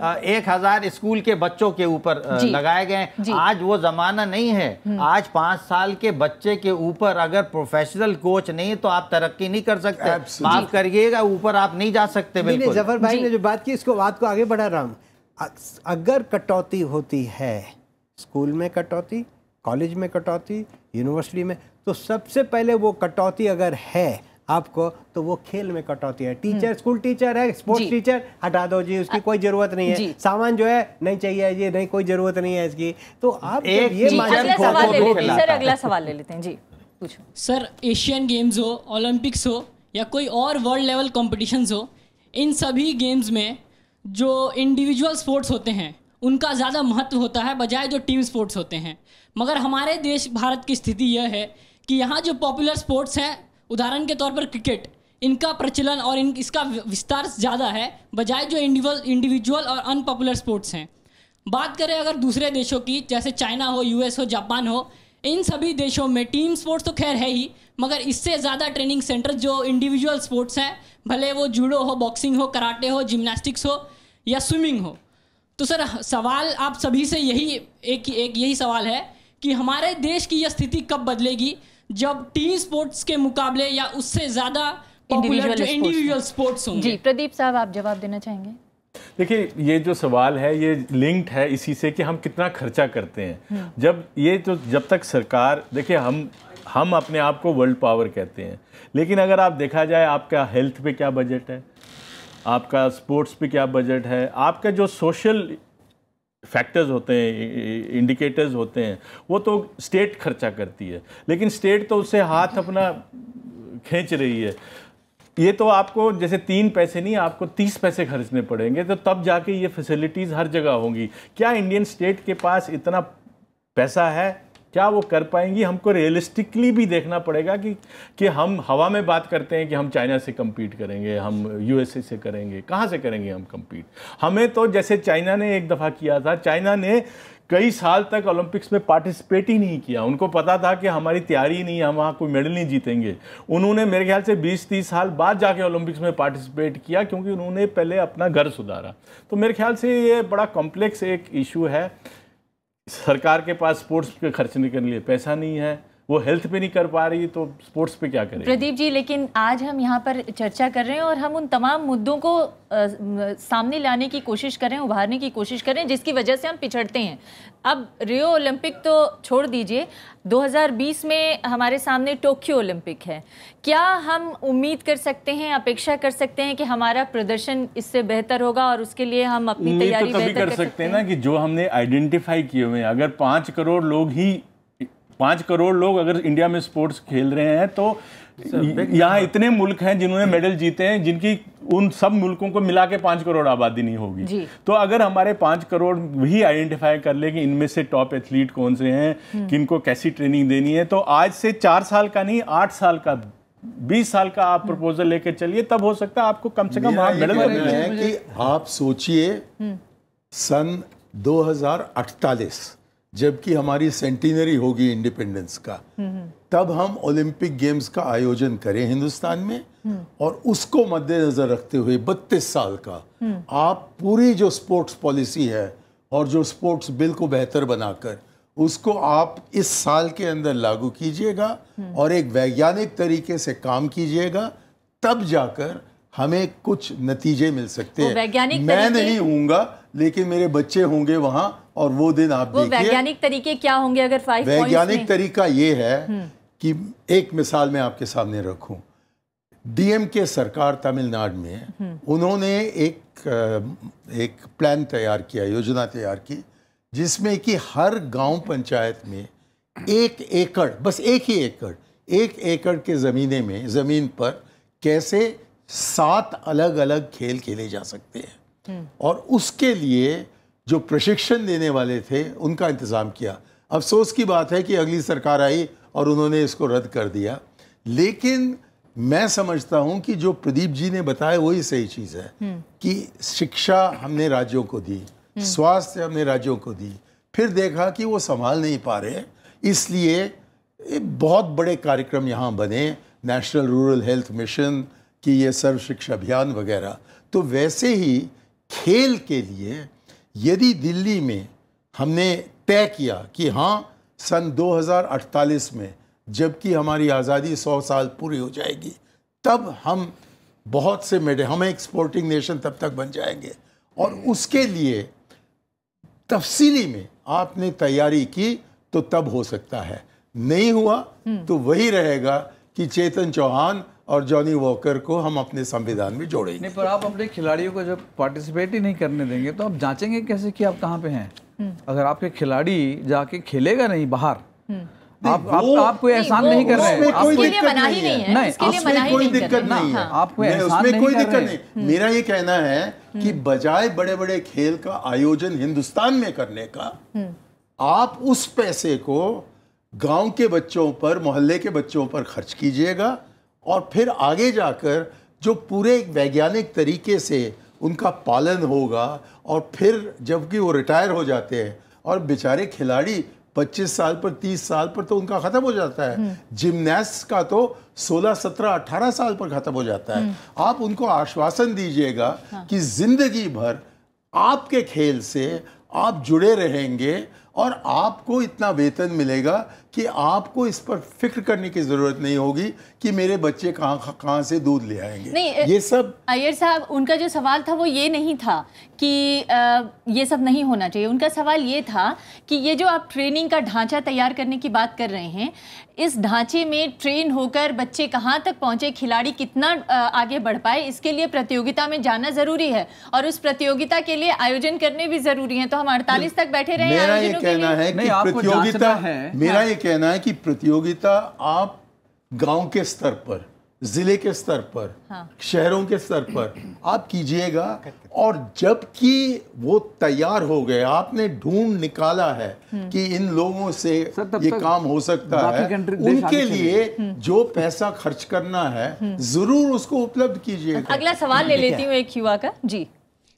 1000 स्कूल के बच्चों के ऊपर लगाए गए। आज वो जमाना नहीं है। आज 5 साल के बच्चे के ऊपर अगर प्रोफेशनल कोच नहीं तो आप तरक्की नहीं कर सकते। माफ करिएगा, ऊपर आप नहीं जा सकते। बिल्कुल जफर भाई ने जो बात की इसको बात को आगे बढ़ा रहा हूँ। अगर कटौती होती है, स्कूल में कटौती, कॉलेज में कटौती, यूनिवर्सिटी में, तो सबसे पहले वो कटौती अगर है आपको तो वो खेल में कटौती है। टीचर, स्कूल टीचर है, स्पोर्ट्स टीचर हटा दो जी, उसकी कोई जरूरत नहीं है। सामान जो है नहीं चाहिए जी, नहीं कोई जरूरत नहीं है इसकी। तो आप ये अगला सवाल ले लेते हैं जी, पूछो सर। एशियन गेम्स हो, ओलंपिक्स हो या कोई और वर्ल्ड लेवल कॉम्पिटिशन्स हो, इन सभी गेम्स में जो इंडिविजुअल स्पोर्ट्स होते हैं उनका ज़्यादा महत्व होता है बजाय जो टीम स्पोर्ट्स होते हैं। मगर हमारे देश भारत की स्थिति यह है कि यहाँ जो पॉपुलर स्पोर्ट्स हैं, उदाहरण के तौर पर क्रिकेट, इनका प्रचलन और इसका विस्तार ज़्यादा है बजाय जो इंडिविजुअल और अनपॉपुलर स्पोर्ट्स हैं। बात करें अगर दूसरे देशों की, जैसे चाइना हो, यूएस हो, जापान हो, इन सभी देशों में टीम स्पोर्ट्स तो खैर है ही, मगर इससे ज़्यादा ट्रेनिंग सेंटर जो इंडिविजुअल स्पोर्ट्स हैं, भले वो जूडो हो, बॉक्सिंग हो, कराटे हो, जिम्नास्टिक्स हो या स्विमिंग हो। तो सर सवाल आप सभी से यही सवाल है कि हमारे देश की यह स्थिति कब बदलेगी जब टीम स्पोर्ट्स के मुकाबले या उससे ज़्यादा पॉपुलर जो इंडिविजुअल स्पोर्ट्स होंगे। जी प्रदीप साहब, आप जवाब देना चाहेंगे? देखिए, ये जो सवाल है ये लिंक्ड है इसी से कि हम कितना खर्चा करते हैं। जब तक सरकार, देखिए हम अपने आप को वर्ल्ड पावर कहते हैं, लेकिन अगर आप देखा जाए आपका हेल्थ पे क्या बजट है, आपका स्पोर्ट्स पे क्या बजट है, आपका जो सोशल फैक्टर्स होते हैं, इंडिकेटर्स होते हैं, वो तो स्टेट खर्चा करती है, लेकिन स्टेट तो उससे हाथ अपना खींच रही है। ये तो आपको जैसे 3 पैसे नहीं, आपको 30 पैसे खर्चने पड़ेंगे, तो तब जाके ये फैसिलिटीज़ हर जगह होंगी। क्या इंडियन स्टेट के पास इतना पैसा है? क्या वो कर पाएंगी? हमको रियलिस्टिकली भी देखना पड़ेगा कि हम हवा में बात करते हैं कि हम चाइना से compete करेंगे, हम USA से करेंगे, कहाँ से करेंगे हम compete? हमें तो जैसे चाइना ने एक दफ़ा किया था, चाइना ने कई साल तक ओलंपिक्स में पार्टिसिपेट ही नहीं किया। उनको पता था कि हमारी तैयारी नहीं है, हम वहाँ कोई मेडल नहीं जीतेंगे। उन्होंने मेरे ख्याल से 20-30 साल बाद जाके ओलंपिक्स में पार्टिसिपेट किया, क्योंकि उन्होंने पहले अपना घर सुधारा। तो मेरे ख्याल से ये बड़ा कॉम्प्लेक्स एक इशू है। सरकार के पास स्पोर्ट्स पे खर्चने के लिए पैसा नहीं है, वो हेल्थ पे नहीं कर पा रही, तो स्पोर्ट्स पे क्या करें? प्रदीप जी, लेकिन आज हम यहाँ पर चर्चा कर रहे हैं और हम उन तमाम मुद्दों को सामने लाने की कोशिश कर रहे हैं, उभारने की कोशिश कर रहे हैं, जिसकी वजह से हम पिछड़ते हैं। अब रियो ओलंपिक तो छोड़ दीजिए, 2020 में हमारे सामने टोक्यो ओलंपिक है। क्या हम उम्मीद कर सकते हैं, अपेक्षा कर सकते हैं कि हमारा प्रदर्शन इससे बेहतर होगा और उसके लिए हम अपनी तैयारी बेहतर कर सकते हैं ना कि जो हमने आइडेंटिफाई किए हुए हैं, अगर 5 करोड़ लोग अगर इंडिया में स्पोर्ट्स खेल रहे हैं, तो यहाँ इतने मुल्क हैं जिन्होंने मेडल जीते हैं, जिनकी उन सब मुल्कों को मिला के 5 करोड़ आबादी नहीं होगी। तो अगर हमारे 5 करोड़ भी आइडेंटिफाई कर ले कि इनमें से टॉप एथलीट कौन से हैं, किनको कैसी ट्रेनिंग देनी है, तो आज से 4 साल का नहीं, 8 साल का, 20 साल का आप प्रपोजल लेके चलिए, तब हो सकता है आपको कम से कम मेडल है। कि आप सोचिए सन 2048 जबकि हमारी सेंटिनरी होगी इंडिपेंडेंस का, तब हम ओलंपिक गेम्स का आयोजन करें हिंदुस्तान में, और उसको मद्देनजर रखते हुए 32 साल का आप पूरी जो स्पोर्ट्स पॉलिसी है और जो स्पोर्ट्स बिल को बेहतर बनाकर उसको आप इस साल के अंदर लागू कीजिएगा और एक वैज्ञानिक तरीके से काम कीजिएगा, तब जाकर हमें कुछ नतीजे मिल सकते हैं। मैं नहीं हूँगा, लेकिन मेरे बच्चे होंगे वहां और वो दिन आप वो देखिए। वैज्ञानिक तरीके क्या होंगे अगर 5 पॉइंट्स वैज्ञानिक तरीका ये है कि एक मिसाल मैं आपके सामने रखूं। डीएमके सरकार तमिलनाडु में उन्होंने एक प्लान तैयार किया, योजना तैयार की, जिसमें कि हर गांव पंचायत में 1 एकड़, बस 1 ही एकड़, 1 एकड़ के ज़मीन पर कैसे 7 अलग अलग खेल खेले जा सकते हैं, और उसके लिए जो प्रशिक्षण देने वाले थे उनका इंतज़ाम किया। अफसोस की बात है कि अगली सरकार आई और उन्होंने इसको रद्द कर दिया, लेकिन मैं समझता हूं कि जो प्रदीप जी ने बताया वही सही चीज़ है कि शिक्षा हमने राज्यों को दी, स्वास्थ्य हमने राज्यों को दी, फिर देखा कि वो संभाल नहीं पा रहे, इसलिए बहुत बड़े कार्यक्रम यहाँ बने, नेशनल रूरल हेल्थ मिशन की ये सर्व शिक्षा अभियान वगैरह। तो वैसे ही खेल के लिए यदि दिल्ली में हमने तय किया कि हाँ सन 2048 में, जबकि हमारी आज़ादी 100 साल पूरी हो जाएगी, तब हम बहुत से हम एक एक्सपोर्टिंग नेशन तब तक बन जाएंगे, और उसके लिए तफसीली में आपने तैयारी की तो तब हो सकता है। नहीं हुआ तो वही रहेगा कि चेतन चौहान और जॉनी वॉकर को हम अपने संविधान में जोड़ेंगे। नहीं, पर आप अपने खिलाड़ियों को जब पार्टिसिपेट ही नहीं करने देंगे तो आप जांचेंगे कैसे कि आप कहाँ पे हैं? अगर आपके खिलाड़ी जाके खेलेगा नहीं बाहर, आप कोई एहसान नहीं कर रहे हैं, उसके लिए मनाही नहीं है, उसके लिए मनाही कोई नहीं दिक्कत नहीं है, आप कोई एहसान नहीं कोई कर दिक्कत रहे नहीं। मेरा ये कहना है कि बजाय बड़े बड़े खेल का आयोजन हिंदुस्तान में करने का, आप उस पैसे को गांव के बच्चों पर, मोहल्ले के बच्चों पर खर्च कीजिएगा, और फिर आगे जाकर जो पूरे वैज्ञानिक तरीके से उनका पालन होगा, और फिर जबकि वो रिटायर हो जाते हैं, और बेचारे खिलाड़ी 25 साल पर, 30 साल पर तो उनका ख़त्म हो जाता है, जिम्नास्ट का तो 16, 17, 18 साल पर ख़त्म हो जाता है। आप उनको आश्वासन दीजिएगा कि ज़िंदगी भर आपके खेल से आप जुड़े रहेंगे, और आपको इतना वेतन मिलेगा कि आपको इस पर फिक्र करने की ज़रूरत नहीं होगी कि मेरे बच्चे कहाँ से दूध ले आएंगे। नहीं, ये सब अय्यर साहब, उनका जो सवाल था वो ये नहीं था कि ये सब नहीं होना चाहिए। उनका सवाल ये था कि ये जो आप ट्रेनिंग का ढांचा तैयार करने की बात कर रहे हैं, इस ढांचे में ट्रेन होकर बच्चे कहाँ तक पहुँचे, खिलाड़ी कितना आगे बढ़ पाए, इसके लिए प्रतियोगिता में जाना ज़रूरी है, और उस प्रतियोगिता के लिए आयोजन करने भी ज़रूरी है। तो हम 48 तक बैठे रहे। मेरा ये कहना है कि प्रतियोगिता, मेरा ये कहना है कि प्रतियोगिता आप गांव के स्तर पर, जिले के स्तर पर, शहरों के स्तर पर आप कीजिएगा, और जबकि वो तैयार हो गए, आपने ढूंढ निकाला है कि इन लोगों से ये काम हो सकता है, उनके लिए जो पैसा खर्च करना है जरूर उसको उपलब्ध कीजिएगा। अगला सवाल ले लेती हूँ एक युवा का। जी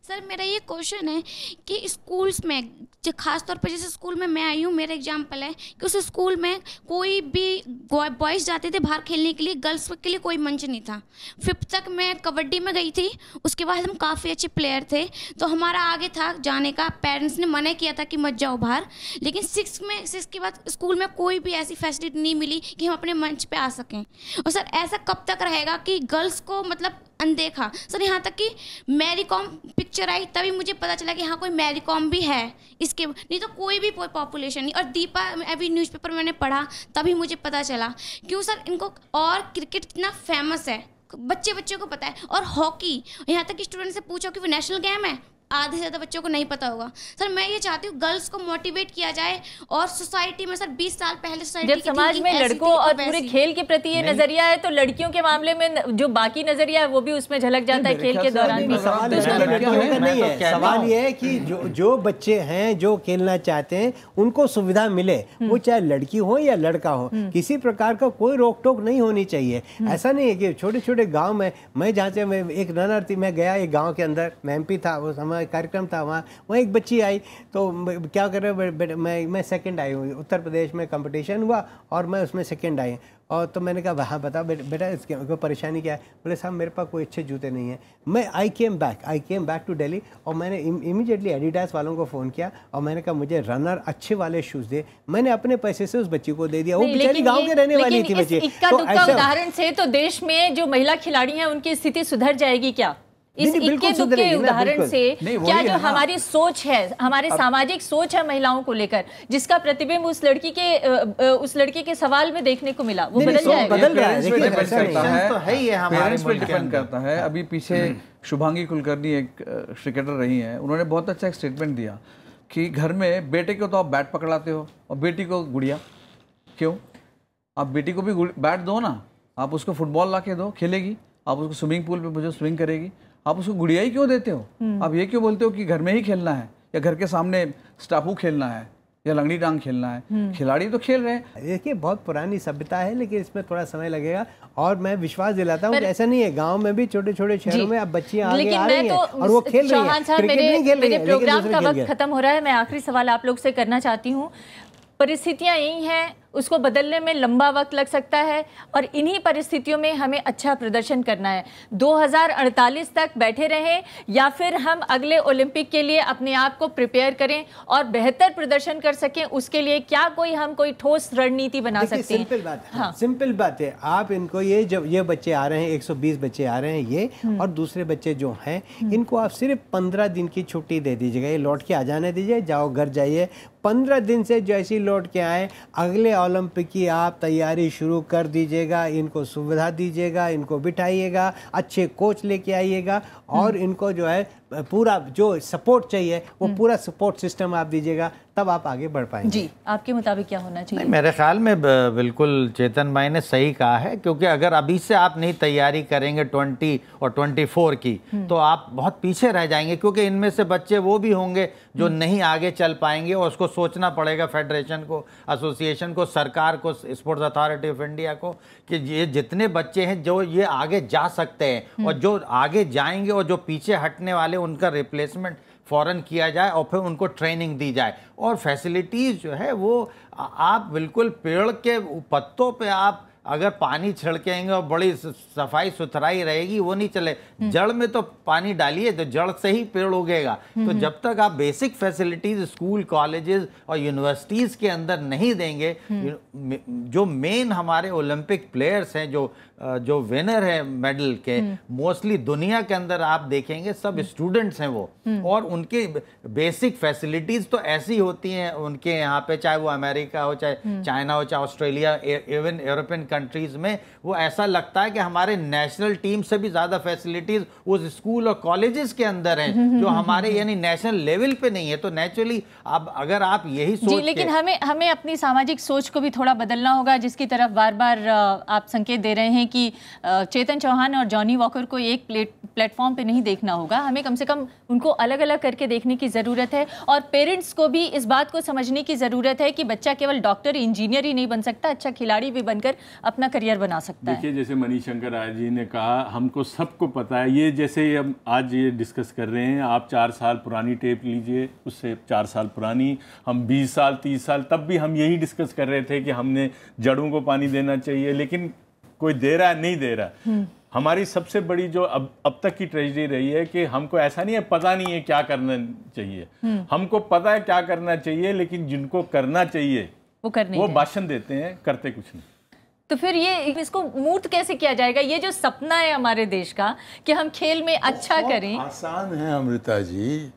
सर, मेरा ये क्वेश्चन है कि स्कूल्स में, जो खास तौर पर जैसे स्कूल में मैं आई हूँ, मेरा एग्जांपल है कि उस स्कूल में कोई भी बॉयज़ जाते थे बाहर खेलने के लिए, गर्ल्स के लिए कोई मंच नहीं था। 5th तक मैं कबड्डी में गई थी, उसके बाद हम काफ़ी अच्छे प्लेयर थे, तो हमारा आगे था जाने का, पेरेंट्स ने मना किया था कि मत जाओ बाहर। लेकिन 6 के बाद स्कूल में कोई भी ऐसी फैसिलिटी नहीं मिली कि हम अपने मंच पर आ सकें। और सर, ऐसा कब तक रहेगा कि गर्ल्स को मतलब अनदेखा? सर, यहाँ तक कि मैरी कॉम पिक्चर आई तभी मुझे पता चला कि हाँ कोई मैरी कॉम भी है, इसके नहीं तो कोई भी पॉपुलेशन नहीं। और दीपा अभी न्यूज़पेपर मैंने पढ़ा तभी मुझे पता चला। क्यों सर? इनको, और क्रिकेट इतना फेमस है, बच्चे को पता है, और हॉकी, यहाँ तक कि स्टूडेंट से पूछो कि वो नेशनल गेम है, आधे से ज़्यादा बच्चों को नहीं पता होगा। सर, मैं ये चाहती हूँ गर्ल्स को मोटिवेट किया जाए, और सोसाइटी में सर 20 साल पहले सोसाइटी जब समाज में लड़कों और पूरे खेल के प्रति ये नजरिया है, तो लड़कियों के मामले में जो बाकी नजरिया है वो भी उसमें झलक जाता है खेल के दौरान भी। सवाल ये है कि जो बच्चे हैं जो खेलना चाहते हैं उनको सुविधा मिले, वो चाहे लड़की हो या लड़का हो, किसी प्रकार का कोई रोक टोक नहीं होनी चाहिए। ऐसा नहीं है कि छोटे छोटे गाँव में, मैं जहाँ से मैं एक रनर थी, मैं गया एक गाँव के अंदर, मैं MP था, वो कार्यक्रम था, वहाँ एक बच्ची आई, तो क्या कर रहे, मैं सेकंड आई हूँ, उत्तर प्रदेश में कंपटीशन हुआ और मैं उसमें सेकंड आई। और तो मैंने कहा हाँ बताओ बेटा इसके कोई परेशानी क्या है? बोले साहब मेरे पास कोई अच्छे जूते नहीं हैं। मैं आई केम बैक टू दिल्ली, और मैंने इमीडिएटली एडिडास वालों को फ़ोन किया और मैंने कहा मुझे रनर अच्छे वाले शूज़ दे। मैंने अपने पैसे से उस बच्ची को दे दिया। वो बेचारी गाँव के रहने वाली थी बच्ची। इक्का दुक्का उदाहरण से तो देश में जो महिला खिलाड़ी हैं उनकी स्थिति सुधर जाएगी क्या? इस इक्के दुक्के उदाहरण से क्या जो हमारी सोच है, हमारे सामाजिक सोच है महिलाओं को लेकर, जिसका प्रतिबिंब उस लड़की के सवाल में देखने को मिला, वो बदल जाएगा? बदल रहा है, पेरेंट्स पे डिपेंड करता है। अभी पीछे शुभांगी कुलकर्णी एक क्रिकेटर रही हैं, उन्होंने बहुत अच्छा एक स्टेटमेंट दिया कि घर में बेटे को तो आप बैट पकड़ाते हो और बेटी को गुड़िया। क्यों? आप बेटी को भी बैट दो ना, आप उसको फुटबॉल ला के दो, खेलेगी। आप उसको स्विमिंग पूल पे भेजो, स्विमिंग करेगी। आप उसको गुड़िया ही क्यों देते हो? आप ये क्यों बोलते हो कि घर में ही खेलना है या घर के सामने स्टापू खेलना है या लंगड़ी टांग खेलना है? खिलाड़ी तो खेल रहे हैं। देखिए बहुत पुरानी सभ्यता है, लेकिन इसमें थोड़ा समय लगेगा। और मैं विश्वास दिलाता हूँ कि ऐसा नहीं है, गांव में भी छोटे छोटे शहरों में अब बच्चियां आगे आ रही हैं और वो खेल रही हैं। क्रिकेट नहीं खेल रही हैं। प्रोग्राम का वक्त खत्म हो रहा है। मैं आखिरी सवाल आप लोग से करना चाहती हूँ। परिस्थितियां यही हैं, उसको बदलने में लंबा वक्त लग सकता है और इन्हीं परिस्थितियों में हमें अच्छा प्रदर्शन करना है। 2048 तक बैठे रहें या फिर हम अगले ओलंपिक के लिए अपने आप को प्रिपेयर करें और बेहतर प्रदर्शन कर सकें, उसके लिए क्या हम कोई ठोस रणनीति बना सकते हैं? सिंपल बात है। हाँ। सिंपल बात है। आप इनको जब ये बच्चे आ रहे हैं, 120 बच्चे आ रहे हैं ये, और दूसरे बच्चे जो हैं इनको आप सिर्फ 15 दिन की छुट्टी दे दीजिएगा। ये लौट के आ जाने दीजिए, जाओ घर जाइए। 15 दिन से जैसे लौट के आए, अगले ओलंपिक की आप तैयारी शुरू कर दीजिएगा। इनको सुविधा दीजिएगा, इनको बिठाइएगा, अच्छे कोच लेके आइएगा और इनको जो है पूरा जो सपोर्ट चाहिए वो पूरा सपोर्ट सिस्टम आप दीजिएगा, तब आप आगे बढ़ पाएंगे। जी, आपके मुताबिक क्या होना चाहिए? मेरे ख्याल में बिल्कुल चेतन भाई ने सही कहा है, क्योंकि अगर अभी से आप नहीं तैयारी करेंगे 20 और 24 की, तो आप बहुत पीछे रह जाएंगे, क्योंकि इनमें से बच्चे वो भी होंगे जो नहीं आगे चल पाएंगे और उसको सोचना पड़ेगा फेडरेशन को, एसोसिएशन को, सरकार को, स्पोर्ट्स अथॉरिटी ऑफ इंडिया को, कि ये जितने बच्चे हैं जो ये आगे जा सकते हैं और जो आगे जाएंगे और जो पीछे हटने वाले उनका रिप्लेसमेंट फ़ौरन किया जाए और फिर उनको ट्रेनिंग दी जाए। और फैसिलिटीज़ जो है वो आप बिल्कुल पेड़ के पत्तों पे आप अगर पानी छिड़केंगे और बड़ी सफाई सुथराई रहेगी, वो नहीं चले। जड़ में तो पानी डालिए तो जड़ से ही पेड़ उगेगा। तो जब तक आप बेसिक फैसिलिटीज स्कूल, कॉलेजेस और यूनिवर्सिटीज़ के अंदर नहीं देंगे, जो मेन हमारे ओलंपिक प्लेयर्स हैं, जो विनर है मेडल के, मोस्टली दुनिया के अंदर आप देखेंगे सब स्टूडेंट्स हैं वो, और उनके बेसिक फैसिलिटीज़ तो ऐसी होती हैं उनके यहाँ पे, चाहे वो अमेरिका हो, चाहे चाइना हो, चाहे ऑस्ट्रेलिया, इवन यूरोपियन कंट्रीज़ में, वो ऐसा लगता है कि हमारे नेशनल टीम से भी ज़्यादा फैसिलिटीज़ उस स्कूल और कॉलेजेस के अंदर हैं जो हमारे यानी नेशनल लेवल पे नहीं है। तो नेचुरली अब अगर आप यही सोच, लेकिन हमें अपनी सामाजिक सोच को भी थोड़ा बदलना होगा, जिसकी तरफ बार बार आप संकेत दे रहे हैं कि चेतन चौहान और जॉनी वॉकर को एक प्लेटफॉर्म पे नहीं देखना होगा। हमें कम से कम उनको अलग अलग करके देखने की ज़रूरत है और पेरेंट्स को भी इस बात को समझने की ज़रूरत है कि बच्चा केवल डॉक्टर, इंजीनियर ही नहीं बन सकता, अच्छा खिलाड़ी भी बनकर अपना करियर बना सकता है। देखिए, जैसे मणिशंकर राय जी ने कहा, हमको सबको पता है, ये जैसे हम आज ये डिस्कस कर रहे हैं, आप 4 साल पुरानी टेप लीजिए, उससे 4 साल पुरानी, हम 20 साल 30 साल तब भी हम यही डिस्कस कर रहे थे कि हमने जड़ों को पानी देना चाहिए, लेकिन कोई दे रहा है, नहीं दे रहा। हमारी सबसे बड़ी जो अब तक की ट्रेजेडी रही है कि हमको ऐसा नहीं है, पता नहीं है क्या करना चाहिए, हमको पता है क्या करना चाहिए, लेकिन जिनको करना चाहिए वो भाषण देते हैं, करते कुछ नहीं। तो फिर ये इसको मूर्त कैसे किया जाएगा? ये जो सपना है हमारे देश का कि हम खेल में अच्छा करें, आसान है अमृता जी।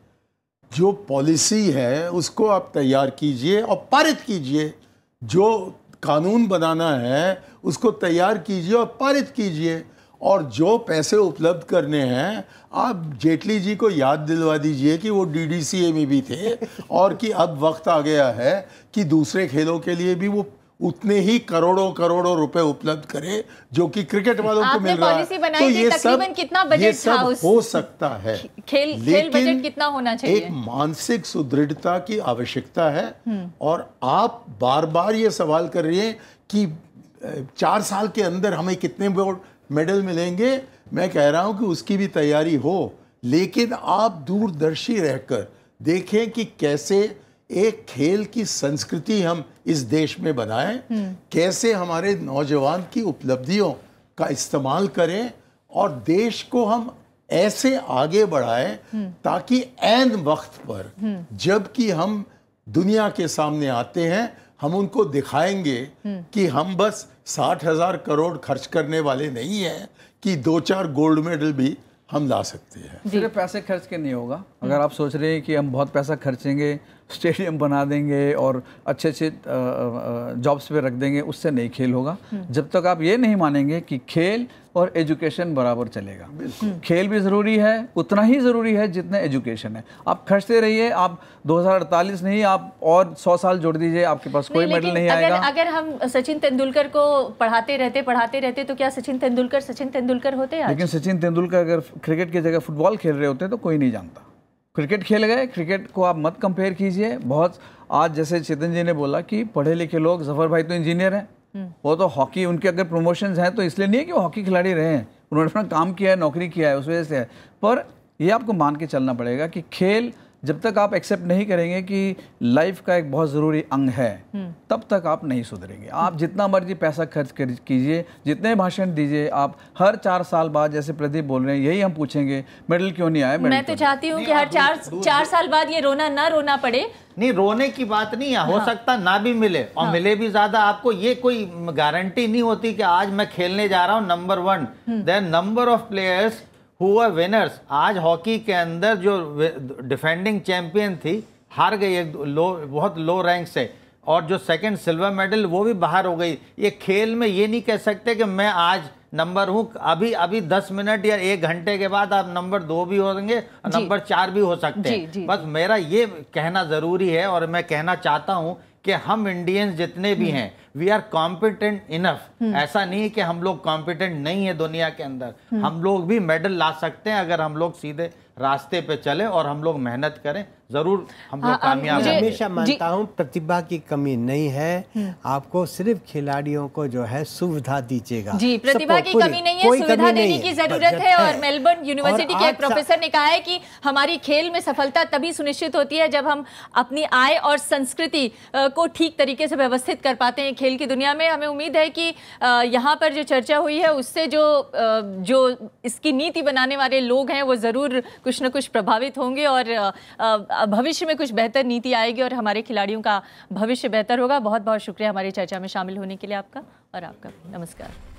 जो पॉलिसी है उसको आप तैयार कीजिए और पारित कीजिए। जो कानून बनाना है उसको तैयार कीजिए और पारित कीजिए। और जो पैसे उपलब्ध करने हैं, आप जेटली जी को याद दिलवा दीजिए कि वो DDCA में भी थे और कि अब वक्त आ गया है कि दूसरे खेलों के लिए भी वो उतने ही करोड़ों रुपए उपलब्ध करे जो कि क्रिकेट वालों को मिल रहा है। तो ये सब कितना बजट था हो सकता है। खेल बजट कितना होना चाहिए? एक मानसिक सुदृढ़ता की आवश्यकता है। और आप बार बार ये सवाल कर रही हैं कि 4 साल के अंदर हमें कितने मेडल मिलेंगे। मैं कह रहा हूं कि उसकी भी तैयारी हो, लेकिन आप दूरदर्शी रहकर देखें कि कैसे एक खेल की संस्कृति हम इस देश में बनाएं, कैसे हमारे नौजवान की उपलब्धियों का इस्तेमाल करें और देश को हम ऐसे आगे बढ़ाएं ताकि ऐन वक्त पर जबकि हम दुनिया के सामने आते हैं, हम उनको दिखाएंगे कि हम बस 60,000 करोड़ खर्च करने वाले नहीं हैं, कि 2-4 गोल्ड मेडल भी हम ला सकते हैं। सिर्फ पैसे खर्च के नहीं होगा। अगर आप सोच रहे हैं कि हम बहुत पैसा खर्चेंगे, स्टेडियम बना देंगे और अच्छे अच्छे जॉब्स पे रख देंगे, उससे नहीं खेल होगा। जब तक आप ये नहीं मानेंगे कि खेल और एजुकेशन बराबर चलेगा। खेल भी ज़रूरी है, उतना ही ज़रूरी है जितना एजुकेशन है। आप खर्चते रहिए, आप 2048 नहीं, आप और 100 साल जोड़ दीजिए, आपके पास कोई मेडल नहीं आएगा। अगर हम सचिन तेंदुलकर को पढ़ाते रहते तो क्या सचिन तेंदुलकर होते आज? लेकिन सचिन तेंदुलकर अगर क्रिकेट की जगह फुटबॉल खेल रहे होते तो कोई नहीं जानता। क्रिकेट खेल गए, क्रिकेट को आप मत कंपेयर कीजिए। बहुत आज जैसे चेतन जी ने बोला कि पढ़े लिखे लोग, जफर भाई तो इंजीनियर हैं, वो तो हॉकी, उनके अगर प्रमोशंस हैं तो इसलिए नहीं है कि वो हॉकी खिलाड़ी रहे हैं, उन्होंने अपना काम किया है, नौकरी किया है, उस वजह से है। पर ये आपको मान के चलना पड़ेगा कि खेल जब तक आप एक्सेप्ट नहीं करेंगे कि लाइफ का एक बहुत ज़रूरी अंग है, तब तक आप नहीं सुधरेंगे। आप जितना मर्जी पैसा खर्च कीजिए, जितने भाषण दीजिए, आप हर 4 साल बाद, जैसे प्रदीप बोल रहे हैं, यही हम पूछेंगे मेडल क्यों नहीं आया। मैं तो चाहती हूँ कि हर 4 साल बाद ये रोना पड़े। नहीं, रोने की बात नहीं है, हो सकता ना भी मिले और मिले भी ज्यादा। आपको ये कोई गारंटी नहीं होती कि आज मैं खेलने जा रहा हूँ number 1, then number of players who are winners. आज हॉकी के अंदर जो डिफेंडिंग चैंपियन थी हार गई एक बहुत लो रैंक से, और जो सेकंड सिल्वर मेडल वो भी बाहर हो गई। ये खेल में ये नहीं कह सकते कि मैं आज नंबर हूँ, अभी 10 मिनट या 1 घंटे के बाद आप नंबर 2 भी होंगे, नंबर 4 भी हो सकते हैं। बस मेरा ये कहना ज़रूरी है, और मैं कहना चाहता हूँ कि हम इंडियंस जितने भी हैं, वी आर कॉम्पिटेंट इनफ। ऐसा नहीं है कि हम लोग कॉम्पिटेंट नहीं है दुनिया के अंदर। हम लोग भी मेडल ला सकते हैं अगर हम लोग सीधे रास्ते पे चले और हम लोग मेहनत करें, जरूर हम लोग कामयाब मैं हमेशा मानता हूँ प्रतिभा की कमी नहीं है, आपको सिर्फ खिलाड़ियों को जो है सुविधा दीजिएगा। जी, प्रतिभा की कमी नहीं है, सुविधा देने की जरूरत है। और मेलबर्न यूनिवर्सिटी के एक प्रोफेसर ने कहा है कि हमारी खेल में सफलता तभी सुनिश्चित होती है जब हम अपनी आय और संस्कृति को ठीक तरीके से व्यवस्थित कर पाते हैं खेल की दुनिया में। हमें उम्मीद है कि यहाँ पर जो चर्चा हुई है उससे जो इसकी नीति बनाने वाले लोग हैं वो जरूर कुछ न कुछ प्रभावित होंगे और भविष्य में कुछ बेहतर नीति आएगी और हमारे खिलाड़ियों का भविष्य बेहतर होगा। बहुत बहुत शुक्रिया हमारी चर्चा में शामिल होने के लिए आपका, और आपका नमस्कार।